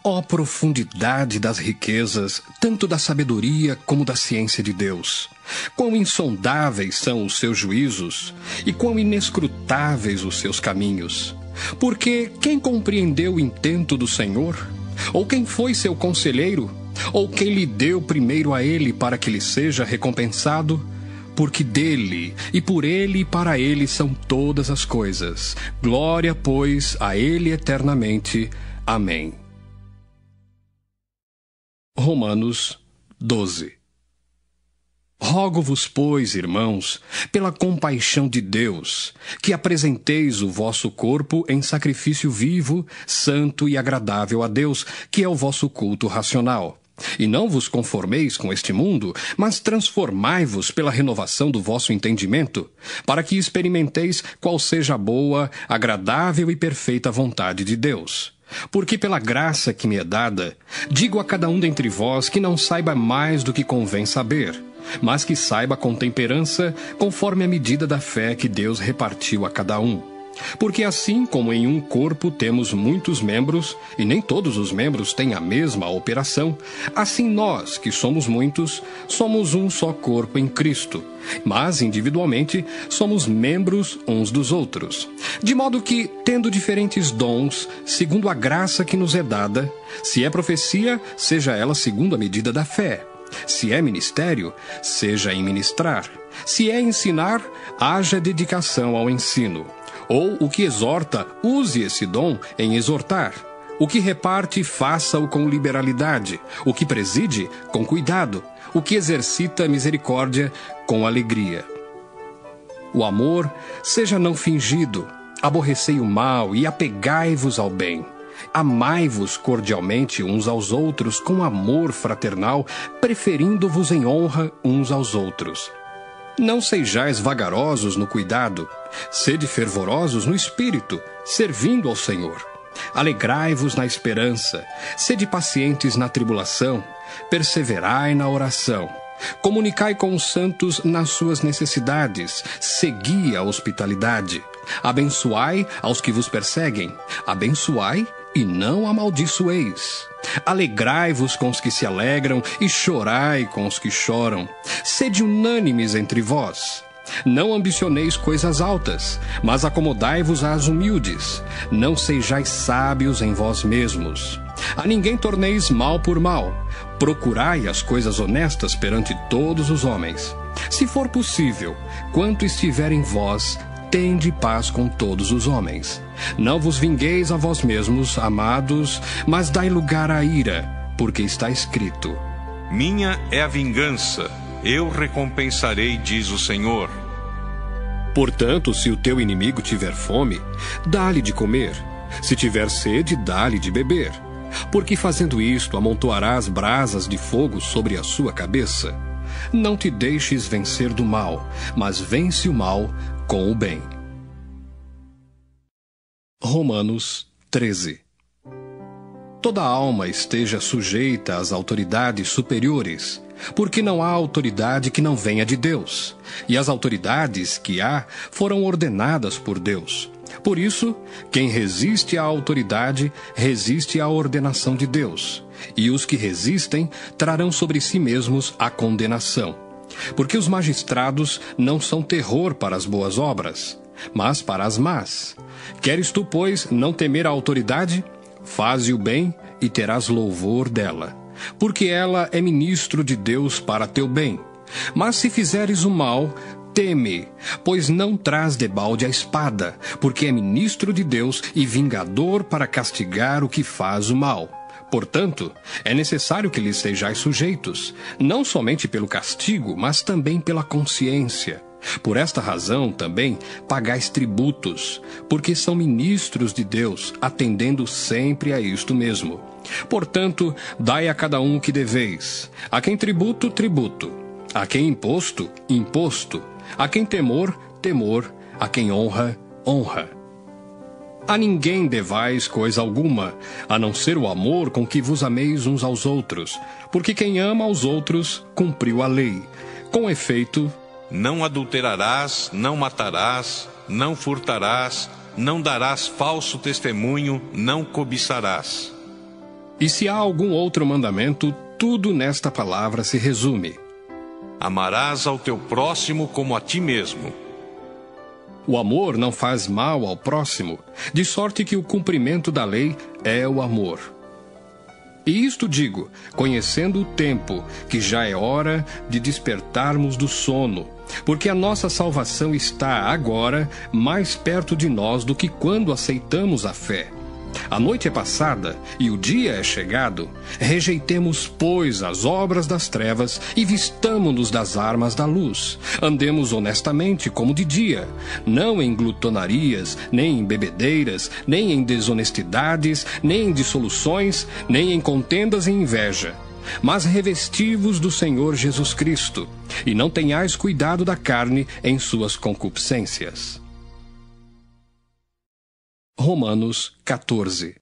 Ó profundidade das riquezas, tanto da sabedoria como da ciência de Deus! Quão insondáveis são os seus juízos, e quão inescrutáveis os seus caminhos! Porque quem compreendeu o intento do Senhor? Ou quem foi seu conselheiro? Ou quem lhe deu primeiro a ele para que lhe seja recompensado? Porque dele, e por ele e para ele são todas as coisas. Glória, pois, a ele eternamente. Amém. Romanos 12. Rogo-vos, pois, irmãos, pela compaixão de Deus, que apresenteis o vosso corpo em sacrifício vivo, santo e agradável a Deus, que é o vosso culto racional. E não vos conformeis com este mundo, mas transformai-vos pela renovação do vosso entendimento, para que experimenteis qual seja a boa, agradável e perfeita vontade de Deus. Porque pela graça que me é dada, digo a cada um dentre vós que não saiba mais do que convém saber, mas que saiba com temperança, conforme a medida da fé que Deus repartiu a cada um. Porque assim como em um corpo temos muitos membros, e nem todos os membros têm a mesma operação, assim nós, que somos muitos, somos um só corpo em Cristo, mas individualmente somos membros uns dos outros. De modo que, tendo diferentes dons, segundo a graça que nos é dada, se é profecia, seja ela segundo a medida da fé. Se é ministério, seja em ministrar. Se é ensinar, haja dedicação ao ensino. Ou o que exorta, use esse dom em exortar. O que reparte, faça-o com liberalidade. O que preside, com cuidado. O que exercita misericórdia, com alegria. O amor seja não fingido. Aborrecei o mal e apegai-vos ao bem. Amai-vos cordialmente uns aos outros com amor fraternal, preferindo-vos em honra uns aos outros. Não sejais vagarosos no cuidado, sede fervorosos no espírito, servindo ao Senhor. Alegrai-vos na esperança, sede pacientes na tribulação, perseverai na oração. Comunicai com os santos nas suas necessidades, segui a hospitalidade. Abençoai aos que vos perseguem, abençoai e não amaldiçoeis. Alegrai-vos com os que se alegram e chorai com os que choram. Sede unânimes entre vós. Não ambicioneis coisas altas, mas acomodai-vos às humildes. Não sejais sábios em vós mesmos. A ninguém torneis mal por mal. Procurai as coisas honestas perante todos os homens. Se for possível, quanto estiver em vós, tende paz com todos os homens. Não vos vingueis a vós mesmos, amados, mas dai lugar à ira, porque está escrito: Minha é a vingança, eu recompensarei, diz o Senhor. Portanto, se o teu inimigo tiver fome, dá-lhe de comer. Se tiver sede, dá-lhe de beber. Porque fazendo isto, amontoarás brasas de fogo sobre a sua cabeça. Não te deixes vencer do mal, mas vence o mal com o bem. Romanos 13. Toda alma esteja sujeita às autoridades superiores, porque não há autoridade que não venha de Deus, e as autoridades que há foram ordenadas por Deus. Por isso, quem resiste à autoridade, resiste à ordenação de Deus, e os que resistem trarão sobre si mesmos a condenação. Porque os magistrados não são terror para as boas obras, mas para as más. Queres tu, pois, não temer a autoridade? Faze o bem e terás louvor dela, porque ela é ministro de Deus para teu bem. Mas se fizeres o mal, teme, pois não traz debalde a espada, porque é ministro de Deus e vingador para castigar o que faz o mal. Portanto, é necessário que lhes sejais sujeitos, não somente pelo castigo, mas também pela consciência. Por esta razão, também, pagais tributos, porque são ministros de Deus, atendendo sempre a isto mesmo. Portanto, dai a cada um o que deveis. A quem tributo, tributo. A quem imposto, imposto. A quem temor, temor. A quem honra, honra. A ninguém devais coisa alguma, a não ser o amor com que vos ameis uns aos outros, porque quem ama aos outros cumpriu a lei. Com efeito, não adulterarás, não matarás, não furtarás, não darás falso testemunho, não cobiçarás. E se há algum outro mandamento, tudo nesta palavra se resume: amarás ao teu próximo como a ti mesmo. O amor não faz mal ao próximo, de sorte que o cumprimento da lei é o amor. E isto digo, conhecendo o tempo, que já é hora de despertarmos do sono, porque a nossa salvação está agora mais perto de nós do que quando aceitamos a fé. A noite é passada e o dia é chegado. Rejeitemos, pois, as obras das trevas e vistamo-nos das armas da luz. Andemos honestamente como de dia, não em glutonarias, nem em bebedeiras, nem em desonestidades, nem em dissoluções, nem em contendas e inveja. Mas revesti-vos do Senhor Jesus Cristo, e não tenhais cuidado da carne em suas concupiscências. Romanos 14.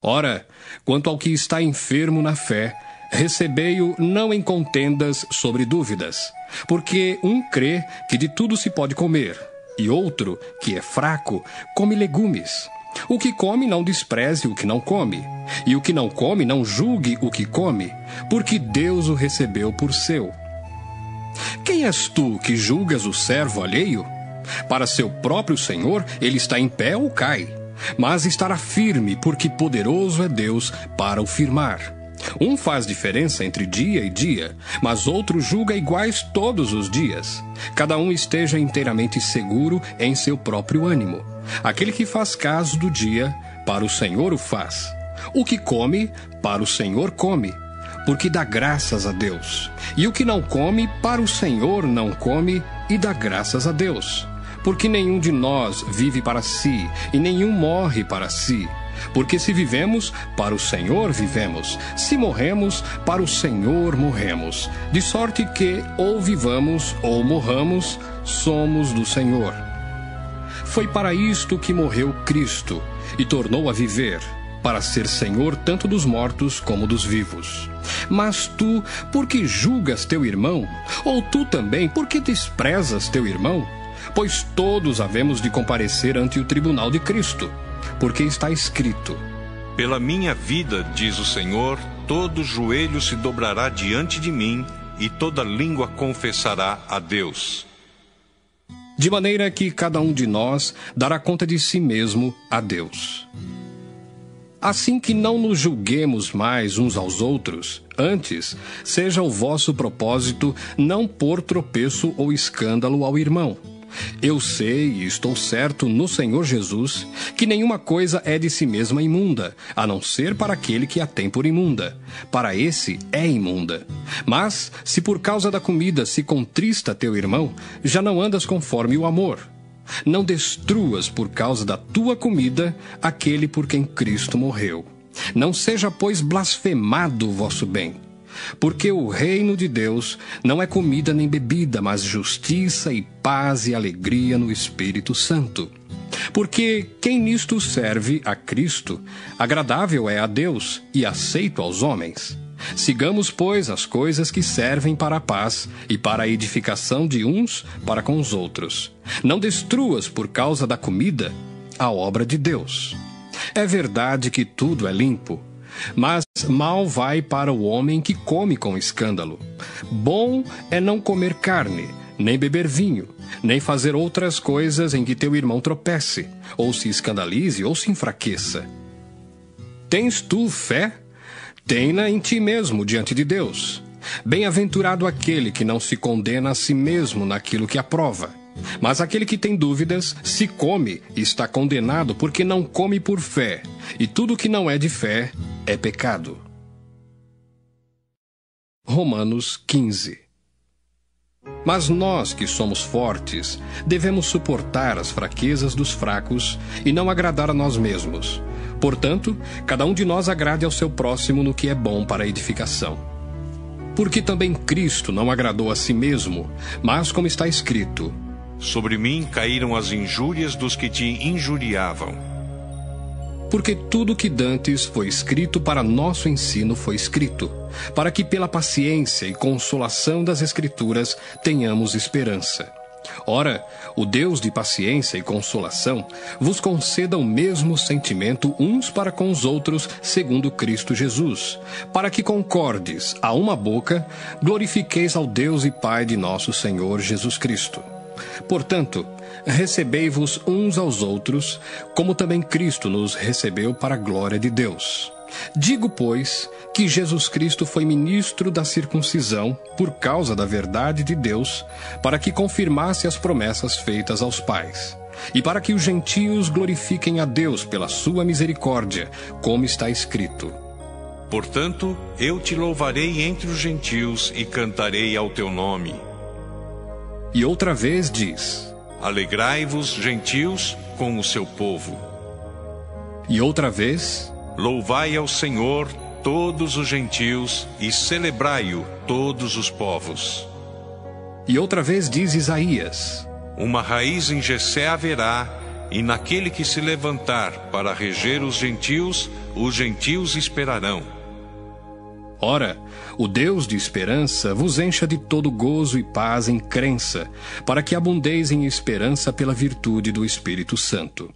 Ora, quanto ao que está enfermo na fé, recebei-o não em contendas sobre dúvidas, porque um crê que de tudo se pode comer, e outro, que é fraco, come legumes. O que come não despreze o que não come, e o que não come não julgue o que come, porque Deus o recebeu por seu. Quem és tu que julgas o servo alheio? Para seu próprio Senhor, ele está em pé ou cai, mas estará firme, porque poderoso é Deus para o firmar. Um faz diferença entre dia e dia, mas outro julga iguais todos os dias. Cada um esteja inteiramente seguro em seu próprio ânimo. Aquele que faz caso do dia, para o Senhor o faz. O que come, para o Senhor come, porque dá graças a Deus. E o que não come, para o Senhor não come, e dá graças a Deus. Porque nenhum de nós vive para si, e nenhum morre para si. Porque se vivemos, para o Senhor vivemos. Se morremos, para o Senhor morremos. De sorte que, ou vivamos, ou morramos, somos do Senhor. Foi para isto que morreu Cristo, e tornou a viver, para ser Senhor tanto dos mortos como dos vivos. Mas tu, por que julgas teu irmão? Ou tu também, por que desprezas teu irmão? Pois todos havemos de comparecer ante o tribunal de Cristo, porque está escrito: pela minha vida, diz o Senhor, todo joelho se dobrará diante de mim, e toda língua confessará a Deus. De maneira que cada um de nós dará conta de si mesmo a Deus. Assim que não nos julguemos mais uns aos outros, antes, seja o vosso propósito não pôr tropeço ou escândalo ao irmão. Eu sei e estou certo no Senhor Jesus que nenhuma coisa é de si mesma imunda, a não ser para aquele que a tem por imunda. Para esse é imunda. Mas, se por causa da comida se contrista teu irmão, já não andas conforme o amor. Não destruas por causa da tua comida aquele por quem Cristo morreu. Não seja, pois, blasfemado o vosso bem. Porque o reino de Deus não é comida nem bebida, mas justiça e paz e alegria no Espírito Santo. Porque quem nisto serve a Cristo, agradável é a Deus e aceito aos homens. Sigamos, pois, as coisas que servem para a paz e para a edificação de uns para com os outros. Não destruas por causa da comida a obra de Deus. É verdade que tudo é limpo, mas mal vai para o homem que come com escândalo. Bom é não comer carne, nem beber vinho, nem fazer outras coisas em que teu irmão tropece, ou se escandalize, ou se enfraqueça. Tens tu fé? Tem-na em ti mesmo diante de Deus. Bem-aventurado aquele que não se condena a si mesmo naquilo que aprova. Mas aquele que tem dúvidas, se come, está condenado porque não come por fé. E tudo que não é de fé é pecado. Romanos 15. Mas nós que somos fortes, devemos suportar as fraquezas dos fracos e não agradar a nós mesmos. Portanto, cada um de nós agrade ao seu próximo no que é bom para a edificação. Porque também Cristo não agradou a si mesmo, mas como está escrito: sobre mim caíram as injúrias dos que te injuriavam. Porque tudo que dantes foi escrito para nosso ensino foi escrito, para que pela paciência e consolação das Escrituras tenhamos esperança. Ora, o Deus de paciência e consolação vos conceda o mesmo sentimento uns para com os outros, segundo Cristo Jesus, para que concordes a uma boca, glorifiqueis ao Deus e Pai de nosso Senhor Jesus Cristo. Portanto, recebei-vos uns aos outros, como também Cristo nos recebeu para a glória de Deus. Digo, pois, que Jesus Cristo foi ministro da circuncisão por causa da verdade de Deus, para que confirmasse as promessas feitas aos pais, e para que os gentios glorifiquem a Deus pela sua misericórdia, como está escrito: portanto, eu te louvarei entre os gentios e cantarei ao teu nome. E outra vez diz: alegrai-vos, gentios, com o seu povo. E outra vez: louvai ao Senhor todos os gentios e celebrai-o todos os povos. E outra vez diz Isaías: uma raiz em Jessé haverá, e naquele que se levantar para reger os gentios esperarão. Ora, o Deus de esperança vos encha de todo gozo e paz em crença, para que abundeis em esperança pela virtude do Espírito Santo.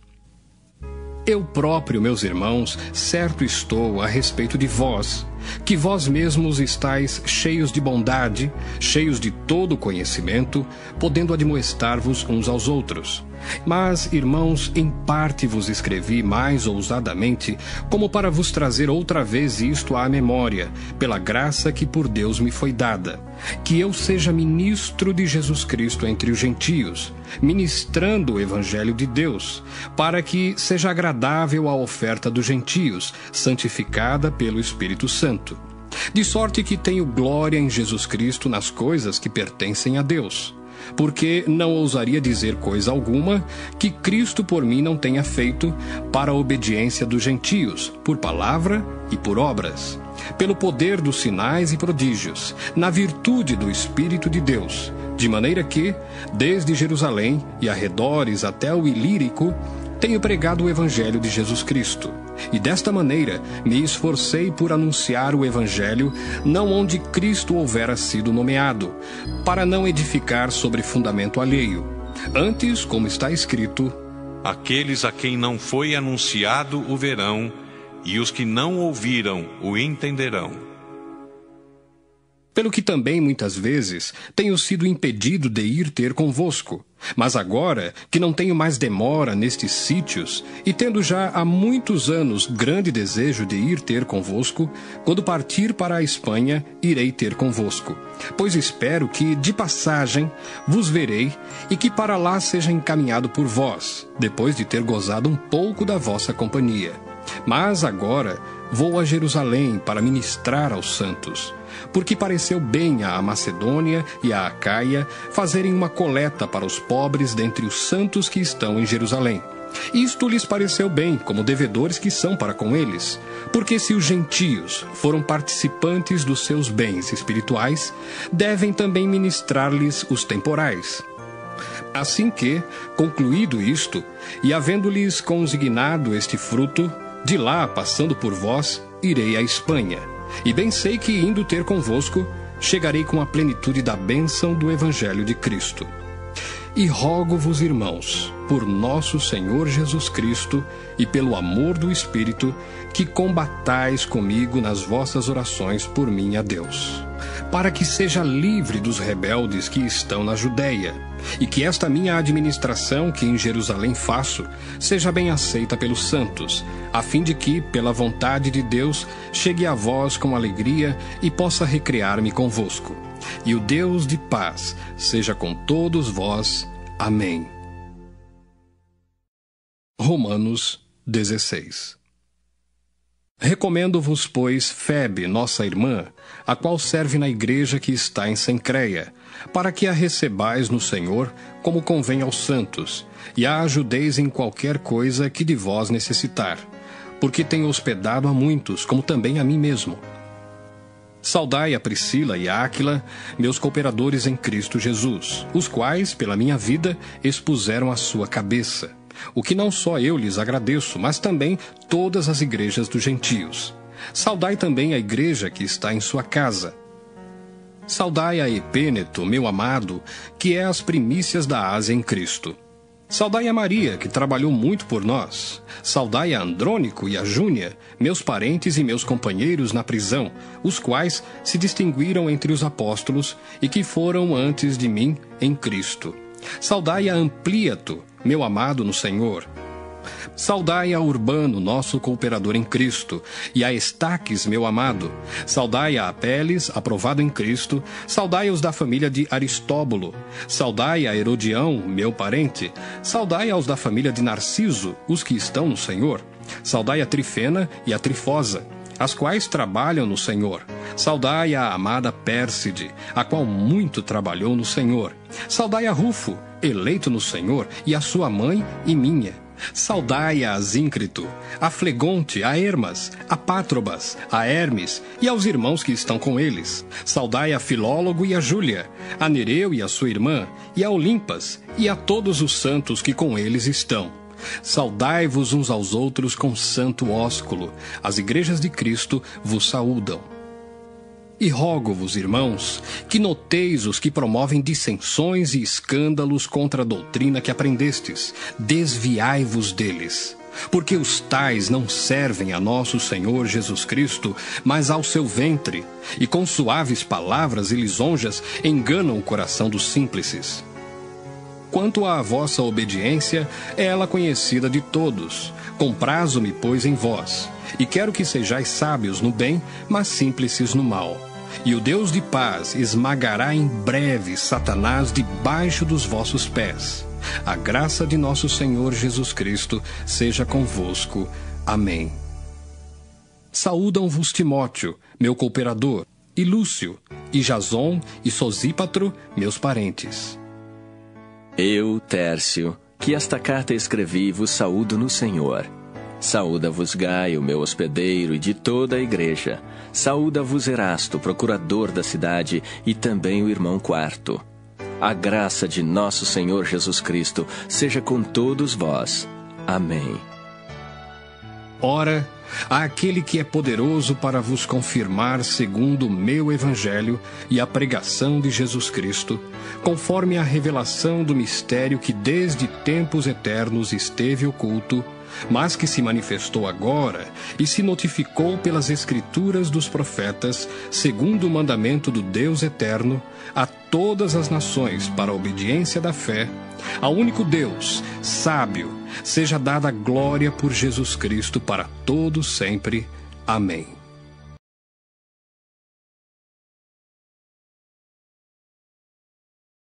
Eu próprio, meus irmãos, certo estou a respeito de vós, que vós mesmos estáis cheios de bondade, cheios de todo conhecimento, podendo admoestar-vos uns aos outros. Mas, irmãos, em parte vos escrevi mais ousadamente, como para vos trazer outra vez isto à memória, pela graça que por Deus me foi dada, que eu seja ministro de Jesus Cristo entre os gentios, ministrando o Evangelho de Deus, para que seja agradável a oferta dos gentios, santificada pelo Espírito Santo. De sorte que tenho glória em Jesus Cristo nas coisas que pertencem a Deus. Porque não ousaria dizer coisa alguma que Cristo por mim não tenha feito para a obediência dos gentios, por palavra e por obras, pelo poder dos sinais e prodígios, na virtude do Espírito de Deus, de maneira que, desde Jerusalém e arredores até o Ilírico, tenho pregado o Evangelho de Jesus Cristo. E desta maneira me esforcei por anunciar o Evangelho, não onde Cristo houvera sido nomeado, para não edificar sobre fundamento alheio. Antes, como está escrito: aqueles a quem não foi anunciado o verão, e os que não ouviram o entenderão. pelo que também muitas vezes tenho sido impedido de ir ter convosco. Mas agora que não tenho mais demora nestes sítios, e tendo já há muitos anos grande desejo de ir ter convosco, quando partir para a Espanha, irei ter convosco. Pois espero que, de passagem, vos verei, e que para lá seja encaminhado por vós, depois de ter gozado um pouco da vossa companhia. Mas agora vou a Jerusalém para ministrar aos santos, porque pareceu bem à Macedônia e à Acaia fazerem uma coleta para os pobres dentre os santos que estão em Jerusalém. Isto lhes pareceu bem, como devedores que são para com eles, porque se os gentios foram participantes dos seus bens espirituais, devem também ministrar-lhes os temporais. Assim que, concluído isto, e havendo-lhes consignado este fruto, de lá, passando por vós, irei à Espanha. E bem sei que, indo ter convosco, chegarei com a plenitude da bênção do Evangelho de Cristo. E rogo-vos, irmãos, por nosso Senhor Jesus Cristo e pelo amor do Espírito, que combatais comigo nas vossas orações por mim a Deus, para que seja livre dos rebeldes que estão na Judéia, e que esta minha administração que em Jerusalém faço seja bem aceita pelos santos, a fim de que, pela vontade de Deus, chegue a vós com alegria e possa recrear-me convosco. E o Deus de paz seja com todos vós. Amém. Romanos 16. Recomendo-vos, pois, Febe, nossa irmã, a qual serve na igreja que está em Cencreia, para que a recebais no Senhor, como convém aos santos, e a ajudeis em qualquer coisa que de vós necessitar, porque tenho hospedado a muitos, como também a mim mesmo. Saudai a Priscila e a Áquila, meus cooperadores em Cristo Jesus, os quais, pela minha vida, expuseram a sua cabeça, o que não só eu lhes agradeço, mas também todas as igrejas dos gentios. Saudai também a igreja que está em sua casa. Saudai a Epêneto, meu amado, que é as primícias da Ásia em Cristo. Saudai a Maria, que trabalhou muito por nós. Saudai a Andrônico e a Júnia, meus parentes e meus companheiros na prisão, os quais se distinguiram entre os apóstolos e que foram antes de mim em Cristo. Saudai a Amplíato, meu amado no Senhor. Saudai a Urbano, nosso cooperador em Cristo, e a Estaques, meu amado. Saudai a Apeles, aprovado em Cristo. Saudai os da família de Aristóbulo. Saudai a Herodião, meu parente. Saudai aos da família de Narciso, os que estão no Senhor. Saudai a Trifena e a Trifosa, as quais trabalham no Senhor. Saudai a amada Pérside, a qual muito trabalhou no Senhor. Saudai a Rufo, eleito no Senhor, e a sua mãe e minha. Saudai a Asíncrito, a Flegonte, a Hermas, a Pátrobas, a Hermes e aos irmãos que estão com eles. Saudai a Filólogo e a Júlia, a Nereu e a sua irmã, e a Olimpas, e a todos os santos que com eles estão. Saudai-vos uns aos outros com santo ósculo. As igrejas de Cristo vos saúdam. E rogo-vos, irmãos, que noteis os que promovem dissensões e escândalos contra a doutrina que aprendestes. Desviai-vos deles. Porque os tais não servem a nosso Senhor Jesus Cristo, mas ao seu ventre, e com suaves palavras e lisonjas enganam o coração dos simples. Quanto à vossa obediência, é ela conhecida de todos. Comprazo-me, pois, em vós, e quero que sejais sábios no bem, mas simples no mal. E o Deus de paz esmagará em breve Satanás debaixo dos vossos pés. A graça de nosso Senhor Jesus Cristo seja convosco. Amém. Saúdam-vos Timóteo, meu cooperador, e Lúcio, e Jason, e Sosípatro, meus parentes. Eu, Tércio, que esta carta escrevi, vos saúdo no Senhor. Saúda-vos Gaio, meu hospedeiro, e de toda a igreja. Saúda-vos Erasto, procurador da cidade, e também o irmão Quarto. A graça de nosso Senhor Jesus Cristo seja com todos vós. Amém. Ora, àquele que é poderoso para vos confirmar segundo o meu evangelho e a pregação de Jesus Cristo, conforme a revelação do mistério que desde tempos eternos esteve oculto, mas que se manifestou agora e se notificou pelas escrituras dos profetas, segundo o mandamento do Deus eterno, a todas as nações para a obediência da fé, ao único Deus, sábio, seja dada glória por Jesus Cristo para todos sempre. Amém.